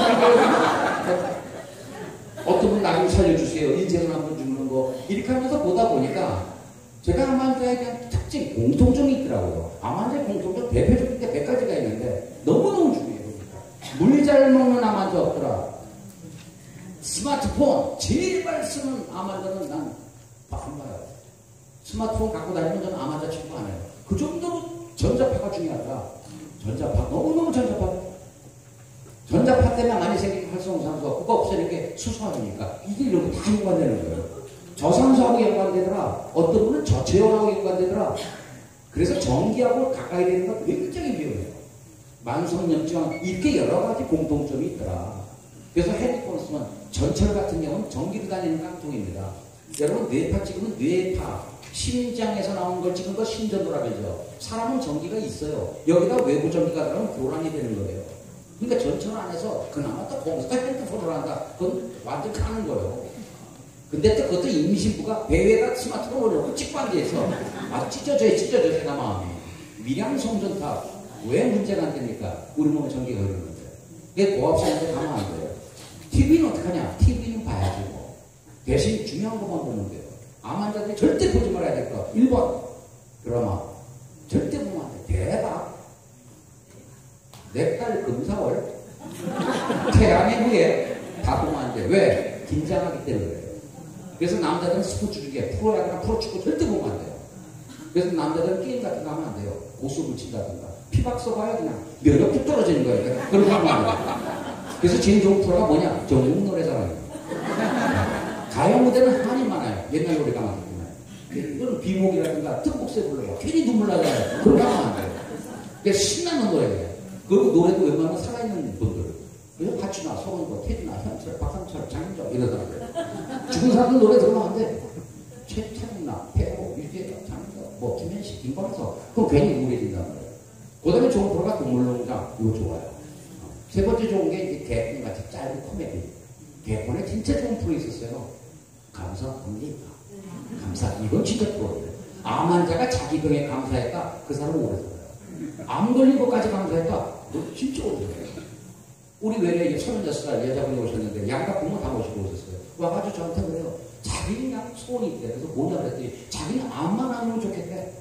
어떤 분 나 좀 살려주세요. 인생을 한번 죽는 거. 이렇게 하면서 보다 보니까 제가 암 환자에 대한 특징, 공통점이 있더라고요. 암 환자의 공통점 대표적인 게 100가지가 있는데 너무너무 중요해요. 물 잘 먹는 암 환자 없더라. 스마트폰 제일 많이 쓰는 암 환자는 난 안 봐요. 스마트폰 갖고 다니면 저는 암 환자 취급 안 해요. 그 정도로 전자파가 중요하다. 전자파 너무너무 전자파. 전자파 때문에 많이 생긴 활성산소 그거 없애는 게 수소화니까 이게 이런 거 다 연관되는 거예요. 저산소하고 연관되더라. 어떤 분은 저체온하고 연관되더라. 그래서 전기하고 가까이 되는 건 굉장히 위험해요. 만성염증 이렇게 여러 가지 공통점이 있더라. 그래서 핸드폰 쓰면 전철 같은 경우는 전기로 다니는 깡통입니다. 여러분 뇌파 찍으면 뇌파 심장에서 나온 걸 찍은 거 심전도라고 하죠. 사람은 전기가 있어요. 여기다 외부 전기가 들어가면 교란이 되는 거예요. 그러니까 전철 안에서 그나마 또 거기서 핸드폰으로 한다. 그건 완전 까는 거예요. 근데 또 그것도 임신부가 배에다 스마트폰을 놓고 찍고 앉아있어. 찢어져야 나 마음이. 밀양성전탑 왜 문제가 안 됩니까? 우리 몸에 전기가 흐르는데. 그게 고압선인데 가면 안 돼요. TV는 어떡하냐? TV는 봐야지 뭐. 대신 중요한 것만 보면 돼요. 암 환자들이 절대 보지 말아야 될 거. 1번 드라마. 절대 보면 안 돼. 대박. 내 딸 금사월. 태양의 후예. 다 보면 안 돼. 왜? 긴장하기 때문에 그래요. 그래서 남자들은 스포츠 중에 프로야구나 프로축구 절대 보면 안 돼요. 그래서 남자들은 게임 같은 거 하면 안 돼요. 고수를 친다든가. 피박서 봐야 그냥 면역도 떨어지는 거예요. 그런 거 하면 안 돼요. 그래서 제일 좋은 프로가 뭐냐? 전국 노래자랑이에요. 가요 무대는 한이 많아요. 옛날 노래가 많거든요. 이거는 비목이라든가 특곡세 불러요. 괜히 눈물 나잖아요. 그런 거 하면 안 돼요. 그게 신나는 노래예요. 그리고 노래도 웬만하면 살아있는 분들. 그래서 박춘아, 서건도, 태진아, 현철, 박상철, 장윤정 이러더라고요. 죽은 사람들 노래 들으면 안 돼. 최창나, 배우, 유재석, 장윤정, 뭐 김현식, 김광석. 그럼 괜히 우울해진단 말이에요. 그 다음에 좋은 프로가 동물농장. 이거 좋아요. 세 번째 좋은 게 이제 개콘같이 짧은 코미디. 개콘에 진짜 좋은 프로 있었어요. 감사합니다. 감사. 이건 진짜 프로예요. 암 환자가 자기 병에 감사했다. 그 사람은 오래 살아요. 암 걸린 것까지 감사했다. 그건 진짜 오래 살아요. 우리 외래에 36살 여자분이 오셨는데 양가 부모 다 모시고 오셨어요. 와가지고 저한테 그래요. 자기는 그냥 소원이 있대. 그래서 뭐냐 그랬더니 자기는 암만 아니면 좋겠대.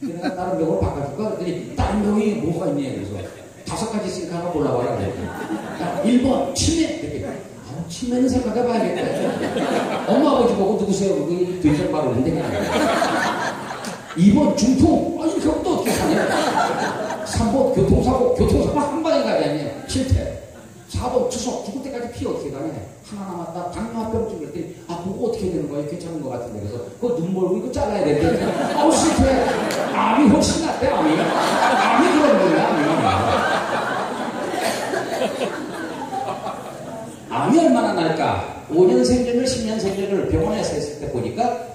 그래서 다른 병으로 바꿔줄까? 그랬더니 다른 병이 뭐가 있니? 그래서 5가지 있으니까 하나 골라봐라. 그랬더니 1번 치매. 그랬더니 치매는 생각해봐야겠다. 엄마 아버지 보고 누구세요? 그게 되게 말을 했는데 그냥 2번 중풍. 아니 그럼 또 어떻게 사냐? 3번 교통사고 한 방에 가지 않냐? 7태. 4번 투석 죽을 때까지 피 어떻게 가냐? 하나 남았다. 당뇨합병증 그랬더니 그거 어떻게 되는 거예요? 괜찮은 것 같은데. 그래서 그거 눈 멀고 이거 잘라야 되는데. 아우 실패. 암이 훨씬 낫대. 암이 그런 거야. 암이 얼마나 날까? 5년 생존율, 10년 생존율 병원에서 했을 때 보니까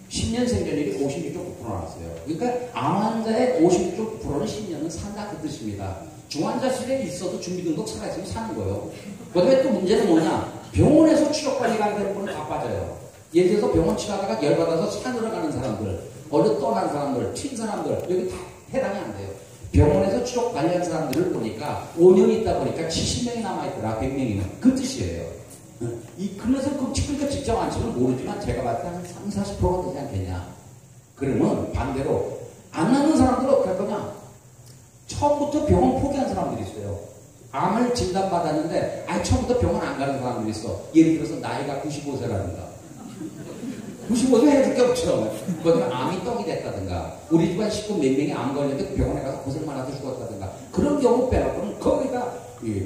10년 생존율이 56.9% 나왔어요. 그러니까 암 환자의 56.9%는 10년은 산다 그 뜻입니다. 중환자실에 있어도 준비등록 살아있으면 사는 거예요. 그 다음에 또 문제는 뭐냐? 병원에서 치료관리가 되는 분은 다 빠져요. 예를 들어서 병원 치료하다가 열받아서 산으로 가는 사람들, 어느 떠난 사람들, 튄 사람들, 여기 다 해당이 안 돼요. 병원에서 치료 관리한 사람들을 보니까 5년 있다 보니까 70명이 남아있더라. 100명이면. 그 뜻이에요. 그래서 그 직접 안치는 모르지만 제가 봤을 때 한 30~40%가 되지 않겠냐. 그러면 반대로 안 낫는 사람들은 어떻게 할 거냐? 처음부터 병원 포기한 사람들이 있어요. 암을 진단받았는데 처음부터 병원 안 가는 사람들이 있어. 예를 들어서 나이가 95세라든가 95세 해줄 게 없죠. 그러면 암이 떡이 됐다든가 우리 집안 식구 몇 명이 암 걸렸는데 병원에 가서 고생 많아서 죽었다든가 그런 경우 빼놓고는 거의 다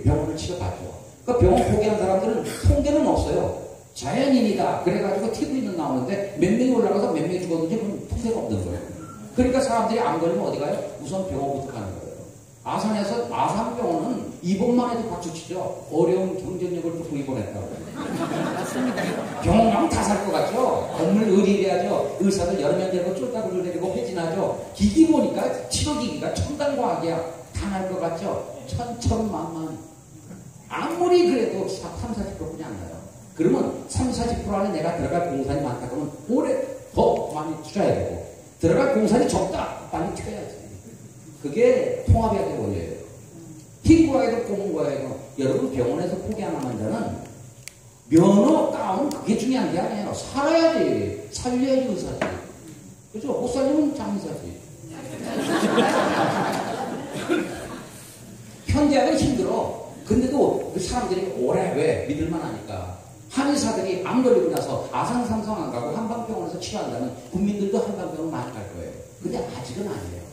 병원을 치료받죠. 그러니까 병원 포기한 사람들은 통계는 없어요. 자연인이다. 그래가지고 TV는 나오는데 몇 명이 올라가서 몇 명이 죽었는지 그건 통계가 없는 거예요. 그러니까 사람들이 암 걸리면 어디 가요? 우선 병원부터 가는 거예요. 아산에서 아산병원은 입원만 해도 박수치죠. 어려운 경쟁력을 뚫고 입원했다고. 맞습니다. 병원 가면 다 살 것 같죠. 건물 의리해야죠. 의사들 여러 명 되고 쫄따구를 내리고 회진하죠. 기기 보니까 치료기기가 첨단과학이야. 다 날 것 같죠. 천천만만. 아무리 그래도 30~40%뿐이 안 나요. 그러면 30~40% 안에 내가 들어갈 공산이 많다 그러면 오래 더 많이 투자해야 되고 들어갈 공산이 적다. 빨리 튀어야지. 그게 통합의학의 원리예요. 흰과에도 검은과에도 여러분 병원에서 포기하는 환자는 면허 다운 그게 중요한 게 아니에요. 살아야지. 살려야지 의사지. 그죠? 못 살리면 장의사지. 현대학은 힘들어. 근데도 사람들이 오래 왜 믿을만 하니까 한의사들이 암 걸리고 나서 아산 삼성 안 가고 한방병원에서 치료한다면 국민들도 한방병원 많이 갈 거예요. 근데 아직은 아니에요.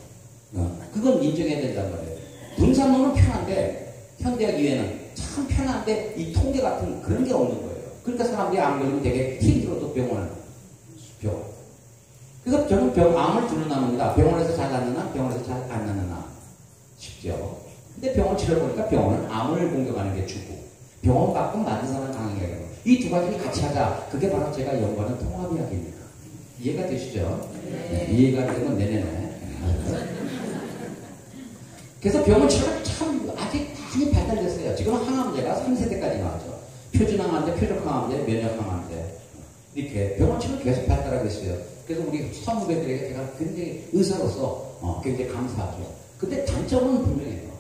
그건 인정해야 된단 말이에요. 분산론은 편한데 현대학 이외에는 참 편한데 이 통계 같은 그런 게 없는 거예요. 그러니까 사람들이 암 걸리면 되게 힘들어도 병원을 병원. 그래서 저는 암을 둘로 나눕니다. 병원에서 잘 낫느나 병원에서 잘 안 낫느나 쉽죠. 근데 병원 치료해보니까 병원은 암을 공격하는 게 주고 병원 가끔 만든 사람은 강하게 해요. 이 두 가지를 같이 하자. 그게 바로 제가 연구하는 통합의학입니다. 이해가 되시죠? 네. 이해가 되면 내내네. 그래서 병원 치료가 참 아직 많이 발달됐어요. 지금 항암제가 3세대까지 나왔죠. 표준항암제, 표적항암제, 면역항암제. 이렇게 병원 치료 계속 발달하고 있어요. 그래서 우리 선후배들에게 제가 굉장히 의사로서 굉장히 감사하죠. 근데 단점은 분명해요.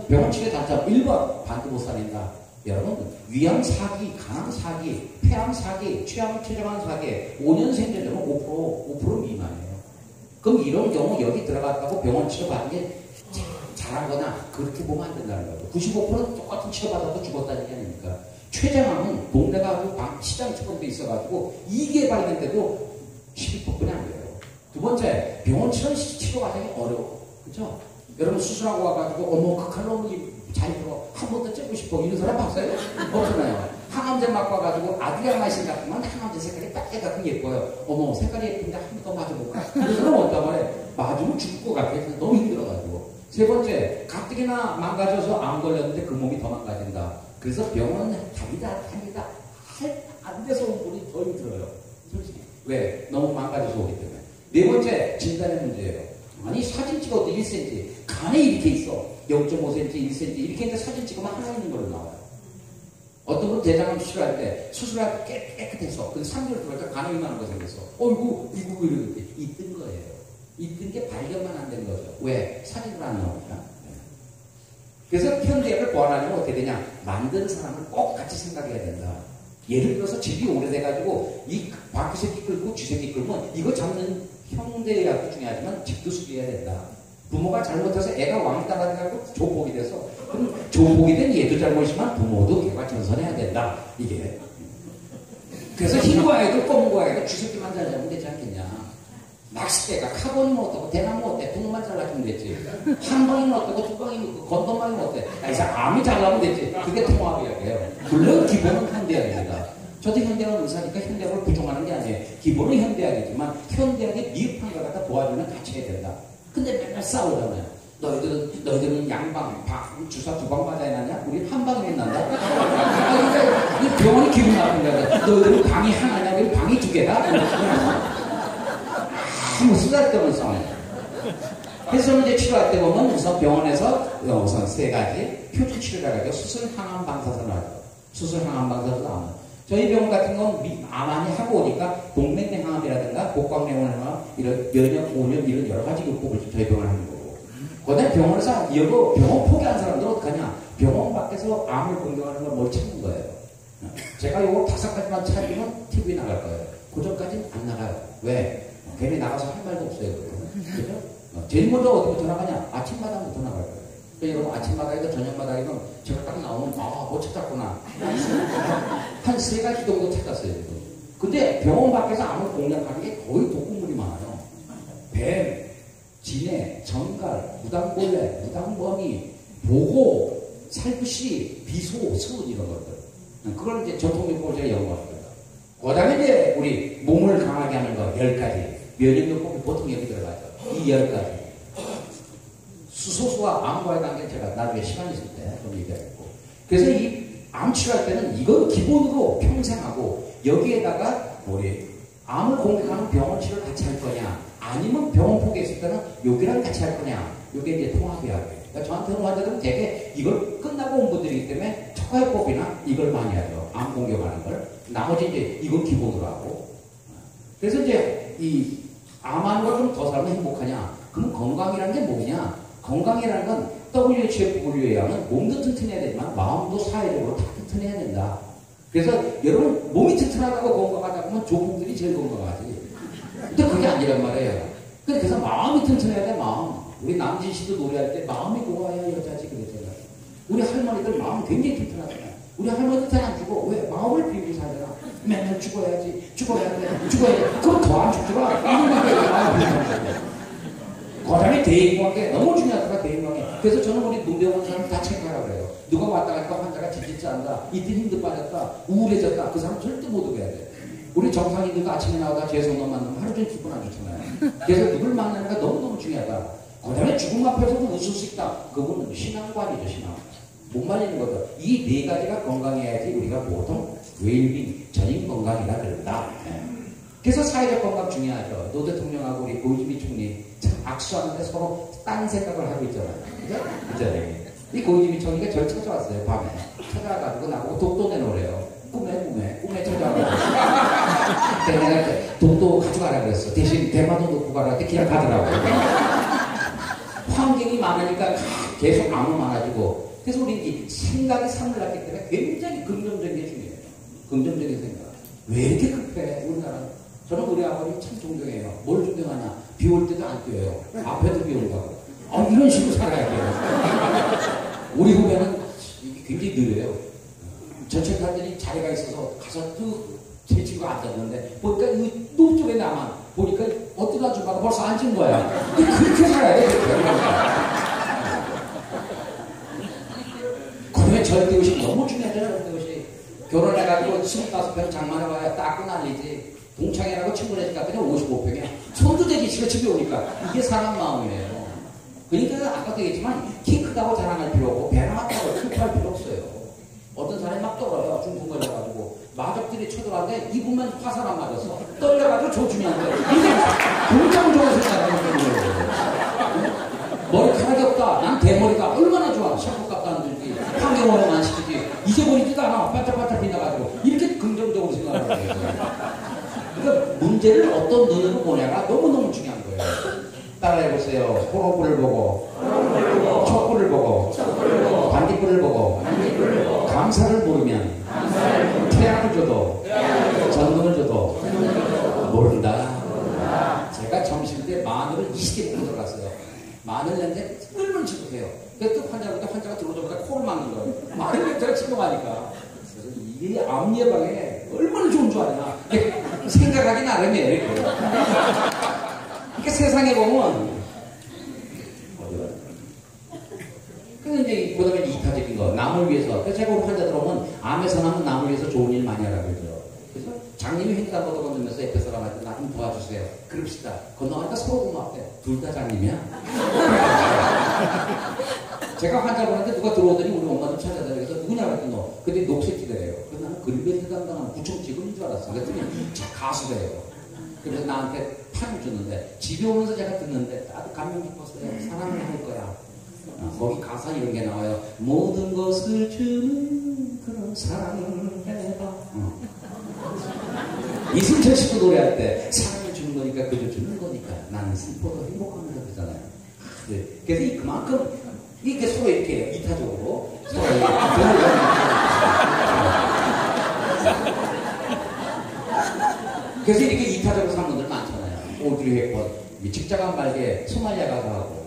병원 치료의 단점 1번 반도 못 살린다. 여러분 위암 사기, 간암 사기, 폐암 사기, 취암 최저암 사기 5년 생존율은 5% 미만이에요. 그럼 이런 경우 여기 들어갔다고 병원 치료받는 게 잘한 거나 그렇게 보면 안 된다는 거예요. 95%는 똑같은 치료받아도 죽었다는 게 아닙니까? 최저암은 동네가 아주 시장처럼 돼 있어가지고 이게 발견돼도 12%뿐이 안 돼요. 두 번째, 병원 치료 과정이 어려워. 그렇죠? 여러분 수술하고 와가지고 어머 그 칼로 잘 들어 한 번 더 째고 싶어 이런 사람 봤어요? 없잖아요. 항암제 맞고 와가지고 아드리아 마신 같으면 항암제 색깔이 빨갛고 예뻐요. 어머 색깔이 예쁜데 한 번 더 맞아볼까? 그런 사람 없단 말이에요. 맞으면 죽을 것 같아. 너무 힘들어가지고. 세 번째, 가뜩이나 망가져서 암 걸렸는데 그 몸이 더 망가진다. 그래서 병원은 다니다 안 돼서 온 분이 더 힘들어요. 솔직히. 왜? 너무 망가져서 오기 때문에. 네 번째, 진단의 문제예요. 아니 사진 찍어도 1cm 간에 이렇게 있어 0.5cm, 1cm 이렇게 있는데 사진 찍으면 하나 있는 걸로 나와요. 어떤 분 대장암 수술할 때 수술할 때 깨끗해서 근데 3개월 들어가니까 간에 이만한 거 생겼어. 이거 이러는데 있던 거예요. 있던 게 발견만 안 된 거죠. 왜? 사진으로 안 나오니까. 그래서 현대학을 보완하려면 어떻게 되냐? 만든 사람을 꼭 같이 생각해야 된다. 예를 들어서 집이 오래돼가지고 이 바퀴새끼 끌고 쥐새끼 끌면 이거 잡는 형제의학도 중요하지만 집도 수리해야 된다. 부모가 잘못해서 애가 왕따 가지고 조폭이 돼서 그럼 조폭이 된 얘도 잘못이지만 부모도 걔가 전선해야 된다. 이게. 그래서 흰과 애도 검은과 애도 쥐새끼만 잘 잡으면 되지 않겠냐. 낚싯대가 카본이면 어떻고 대나무 어때? 구멍만 잘라주면 되지. 한 방이면 어떻고 두 방이면 건너방이면 어때? 이제 암이 잘라면 되지. 그게 통합이야기예요. 물론 기본은 현대학입니다. 저도 현대학 의사니까 현대학을 부정하는 게 아니에요. 기본은 현대학이지만 현대학이 미흡한 걸 갖다 도와주면 같이 해야 된다. 근데 맨날 싸우잖아요. 너희들은 양방, 주사 2방 맞아야 나냐? 우리 한 방이면 난다. 그러니까 이 병원이 기분 나쁜 거야. 너희들은 방이 하나냐? 우리 방이 2개다? 아무 쓰잘데없는 상황이에요. 그래서 이제 치료할 때 보면 우선 병원에서 우선 3가지 표준 치료라고 하죠. 수술, 항암, 방사선 하죠. 수술, 항암, 방사선 하죠. 저희 병원 같은 건 많이 하고 오니까 동맥내 항암이라든가 복강내원 항암, 이런 면역, 오염 이런 여러 가지 요법을 저희 병원에 하는 거고. 그다음에 병원에서 이거 병원 포기한 사람들은 어떡하냐? 병원 밖에서 암을 공격하는 걸 뭘 찾는 거예요. 제가 이거 5가지만 찾으면 TV에 나갈 거예요. 그 전까지는 안 나가요. 왜? 괜히 나가서 할 말도 없어요. 그죠? 제일 먼저 어디부터 나가냐? 아침마당부터 나갈 거예요. 그러니까 여러분 아침마당이든 저녁마당이든 제가 딱 나오면 못 찾았구나. 한 3가지 정도 찾았어요. 근데 병원 밖에서 암을 공략하는 게 거의 독극물이 많아요. 뱀, 진해, 정갈, 무당벌레, 무당범이, 보고, 살구시, 비소, 수은 이런 것들. 그걸 이제 전통요법을 제가 연구합니다. 그 다음에 이제 우리 몸을 강하게 하는 거 10가지. 면역요법이 보통 여기 들어가죠. 이 10가지. 수소수와 암과의 관계는 제가 나중에 시간 있을 때 좀 얘기하겠고. 그래서 이 암 치료할 때는 이건 기본으로 평생 하고 여기에다가 우리 암을 공격하는 병원 치료를 같이 할 거냐 아니면 병원 포기했을 때는 여기랑 같이 할 거냐 이게 이제 통합이야. 그러니까 저한테 오는 환자들은 되게 이걸 끝나고 온 분들이기 때문에 초과요법이나 이걸 많이 하죠. 암 공격하는 걸. 나머지 이제 이건 기본으로 하고. 그래서 이제 이 암하는 걸 좀 더 살면 행복하냐? 그럼 건강이라는 게 뭐냐? 건강이라는 건 WHO에 의하면 몸도 튼튼해야 되지만 마음도 사회적으로 다 튼튼해야 된다. 그래서 여러분 몸이 튼튼하다고 건강하다 보면 조폭들이 제일 건강하지. 근데 그게 아니란 말이에요. 그래서 마음이 튼튼해야 돼. 마음. 우리 남진 씨도 노래할 때 마음이 고와야 여자지 그랬잖아요. 우리 할머니들 마음 굉장히 튼튼하잖아요. 우리 할머니들 잘 안 죽어. 왜? 마음을 비우고 살잖아. 맨날 죽어야지. 죽어야 돼. 그럼 더 안 죽더라. 이런 말이에요. 마음을 비우고. 그 다음에 대인관계 너무 중요하더라. 대인관계. 그래서 저는 우리 문대원 사람 다 체크하라고 그래요. 누가 왔다 가니까 환자가 지치지 않는다. 이때 힘들 빠졌다. 우울해졌다. 그 사람 절대 못 오게 해야 돼. 우리 정상인들도 아침에 나오다 재성도 만나면 하루 종일 기분 안 좋잖아요. 그래서 누굴 만나는가 너무너무 중요하다. 그 다음에 죽음 앞에서도 웃을 수 있다. 그거는 신앙관이죠. 신앙. 못 말리는 거죠. 이 4가지가 건강해야지 우리가 보통 웰빙, 전인 건강이라 그런다. 그래서 사회적 건강 중요하죠. 노 대통령하고 우리 고이즈미 총리 참 악수하는데 서로 딴 생각을 하고 있잖아요. 그죠? 이 고이즈미 총리가 저를 찾아왔어요. 밤에. 찾아와가지고 나보고 독도 내놓으래요. 꿈에 찾아와가지고. 내가 독도 가져가라 그랬어. 대신 대마도 놓고 가라 때 그냥 가더라고요. 환경이 많으니까 계속 암이 많아지고. 그래서 우리 생각이 산을 났기 때문에 굉장히 긍정적인 게 중요해요. 긍정적인 생각. 왜 이렇게 급해, 우리나라는? 저는 우리 아버지 참 존경해요. 뭘 존경하냐? 비 올 때도 안 뛰어요. 앞에도 비 온다고. 이런 식으로 살아야 돼요. 우리 후배는 굉장히 느려요. 저체크한들이 자리가 있어서 가서 제 친구가 앉았는데 보니까 이 높 쪽에 나만 보니까 어쩌다 주마다 벌써 앉은 거야. 그렇게 살아야 돼. 그러면 절대의식 너무 중요하잖아요. 절대의식. 결혼해가지고 25평 장만해봐야 닦고 난리지. 동창회라고 친구네 집 갔더니 55평이야. 손도 대기 싫어 집에 오니까. 이게 사람 마음이에요. 그러니까 아까도 얘기했지만 키 크다고 자랑할 필요 없고 배 나왔다고 슬퍼할 필요 없어요. 어떤 사람이 막 떨어요. 중풍 걸려가지고 마적들이 쳐들어왔는데 이분만 화살 안 맞았어. 떨려가지고 조준이 안 돼. 이게 굉장히 좋아서 생각하는 거예요. 머리카락이 없다. 난 대머리가 얼마나 좋아. 샤프값도 안 들지. 환경오염 안 시키지. 잊어버리지도 않아. 반짝반짝 빛나가지고. 이렇게 긍정적으로 생각하는 거예요. 그러니까 문제를 어떤 눈으로 보냐가 너무너무 중요한 거예요. 따라해보세요. 호로불을 보고, 촛불을 보고, 반딧불을 보고, 감사를 모르면 태양을 줘도, 전등을 줘도 모른다. 제가 점심 때 마늘을 20개 먹고 들어갔어요. 마늘 냄새 얼마나 지독해요. 그래서 환자가 들어오자마자 코를 막는 거예요. 마늘 냄새가 지독하니까. 그래서 이게 암 예방에 얼마나 좋은 줄 아냐. 생각하기 나름이에요. 이렇게 세상에 보면 그래서 이제 그다음에 이타적인 거 남을 위해서. 그래서 제가 우리 환자들 오면 암에서 나면 남을 위해서 좋은 일 많이 하라고 그러죠. 그래서 장님이 행사 보도 건너면서 옆에 사람한테 나 좀 도와주세요. 그럽시다. 건너가니까 서로 고맙대. 둘 다 장님이야. 제가 환자분한테 누가 들어오더니 우리 엄마 좀 찾아다. 그래서 누구냐 그랬더니 너. 근데 녹색지대래요. 그래서 나는 그림에 담당하는 구청 직원인 줄 알았어. 그랬더니 가수래요. 그래서 나한테 판을 줬는데 집에 오면서 제가 듣는데 나도 감명 깊었어요. 사랑을 할 거야. 거기 가사 이런 게 나와요. 모든 것을 주는 그런 사랑을 해봐. 이승철 씨도 노래할 때 사랑을 주는 거니까 그저 주는 거니까 나는 슬퍼도 행복합니다 그러잖아요. 네. 그래서 그만큼 이게 서로 이렇게 이타적으로 서로 그래서 이렇게 이타적으로 사는 분들 많잖아요. 오드리 헵번 직장한 말게 소말리아 가서 하고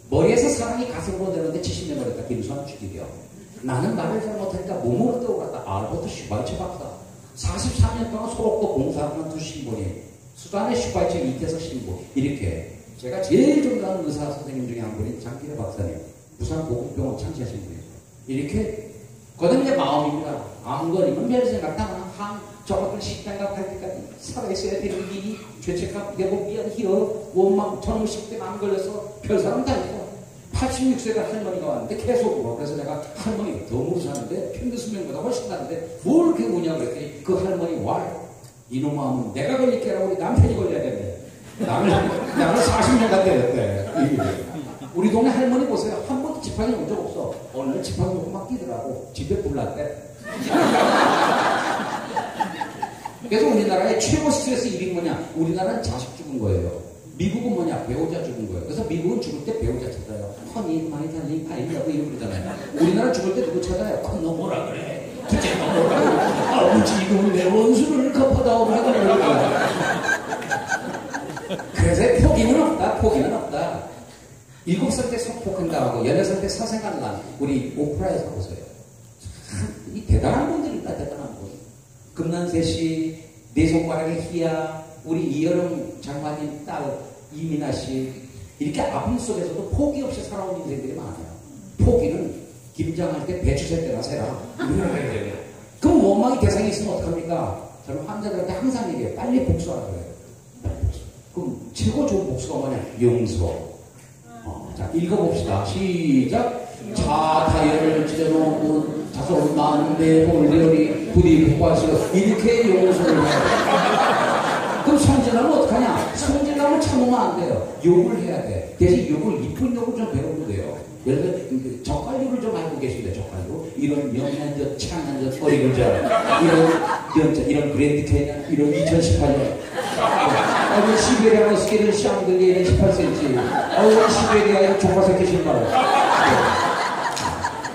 머리에서 사랑이 가슴으로 되는데 70년 걸렸다. 김수환 죽이려. 나는 말을 잘 못하니까 몸으로 떠올랐다. 알버트 슈바이처 박사. 43년 동안 소록도 봉사하는 두 신분이 수단의 슈바이처 이태석 신부. 이렇게 제가 제일 존경하는 의사 선생님 중에 한 분이 장기래 박사님. 부산 고급병원 창시하신 분이죠. 이렇게 그건 내 마음입니다. 암거리면 별 생각 나면 저것들 식당가 갈 때까지 살아있어야 되는 일이 죄책감 내고 미안 희어 원망 저놈 10대 암 걸려서 별 사람 다 있어. 86세가 할머니가 왔는데 계속 울어. 그래서 내가 할머니 덤으로 사는데 평균 수명보다 훨씬 나는데 뭘 이렇게 우냐고 그랬더니 그 할머니 이놈 암은 내가 걸릴 게라고 우리 남편이 걸려야 된대. 나를 40년간 때렸대. 우리 동네 할머니 보세요. 한 번도 지팡이 온 적 없어. 오늘 지팡이 놓고 막 뛰더라고. 집에 불났대. 그래서 우리나라의 최고 스트레스 일이 뭐냐? 우리나라는 자식 죽은 거예요. 미국은 뭐냐? 배우자 죽은 거예요. 그래서 미국은 죽을 때 배우자 찾아요. 허니, 많이 달리, 파인다고 이러고 그러잖아요. 우리나라 죽을 때 누구 찾아요? 너 뭐라 그래? 두째 너 뭐라 그래? 아우, 지금 내 원수를 갚아다오고 하고 그러는 거야. 그래서 포기는 없다. 포기는 없다. 7살 때 성폭행당하고 16살 때 사생활 난 우리 오프라에서 보세요. 이 대단한 분들이다. 대단한 분. 금난세 씨, 내 손가락의 희야, 우리 이여름 장관님 딸 이민아 씨 이렇게 아픔 속에서도 포기 없이 살아온 인생들이 많아요. 포기는 김장할 때 배추 셀 때나 세라. 그럼 원망이 대상이 있으면 어떡합니까? 저는 환자들한테 항상 얘기해요. 빨리 복수하라 그래요. 빨리 복수. 그럼 최고 좋은 복수가 뭐냐? 용서. 자, 읽어봅시다. 시작. 자타열을 찢어놓은 자손 많은데 올려리 부디 복과하시고 이렇게 용서를 해요. 그럼 성질나면 어떡하냐? 성질나면 참으면 안 돼요. 욕을 해야 돼. 대신 욕을 이쁜 욕을 좀 배우면 돼요. 예를 들어 젓갈류를 좀 알고 계신데 젓갈류 이런 명란젓, 창란젓, 어리굴젓 이런 그랜드 캐년 이런 2018년 시베리아 머스키는 샹들리에는 18cm 시베리아의 족발새끼 신발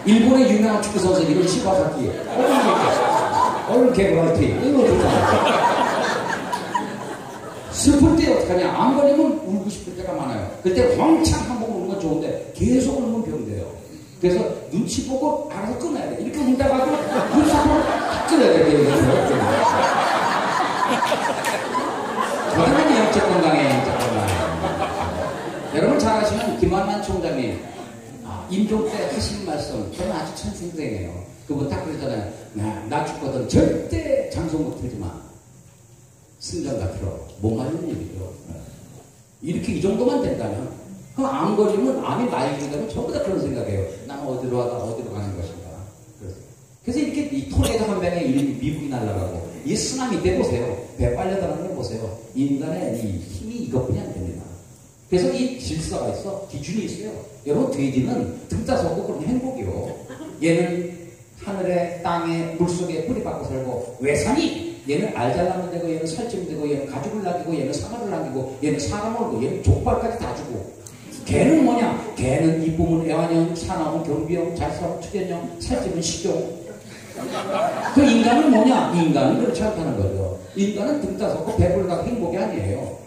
일본의 유명한 축구 선수 이런 시바사키 얼른 개그라이티 이거 좋잖아. 슬플 때 어떡하냐? 안 걸리면 울고 싶을 때가 많아요. 그때 왕창 한 번 우는 건 좋은데 계속 울면 병돼요. 그래서 눈치 보고 알아서 끊어야 돼. 이렇게 울다가도 눈치 보고 끊어야 돼. 그러면 영적 건강에 영적 건강. 여러분 잘 아시면 김한만 총장님 임종 때 하신 말씀 저는 아주 천생생해요. 그분 딱 그러잖아요. 나 죽거든 절대 장소 못 틀지 마. 승전 같으러 못 맞는 얘기죠. 이렇게 이 정도만 된다면 그럼 암 걸리면 암이 나이 들면 전부 다 그런 생각해요. 나는 어디로 가다 어디로 가는 것인가. 그래서 이렇게 이 토네이도 한 방에 미국이 날아가고 이 쓰나미 때 보세요. 배 빨려다니는 거 보세요. 인간의 이 힘이 이것뿐이 안 됩니다. 그래서 이 질서가 있어. 기준이 있어요. 여러분 돼지는 등 따서고 그런 행복이요. 얘는 하늘에 땅에 물속에 뿌리 박고 살고 왜 사니? 얘는 알 잘 낳으면 되고 얘는 살찌면 되고 얘는 가죽을 남기고 얘는 사과를 남기고 얘는 사람을 먹고 얘는 족발까지 다 주고 걔는 뭐냐? 걔는 이쁨은 애완형, 사나움은 경비형, 잘싸면 투견형, 살찌면 식용. 그 인간은 뭐냐? 인간은 그렇지 않다는 거죠. 인간은 등 따서고 배불러가 행복이 아니에요.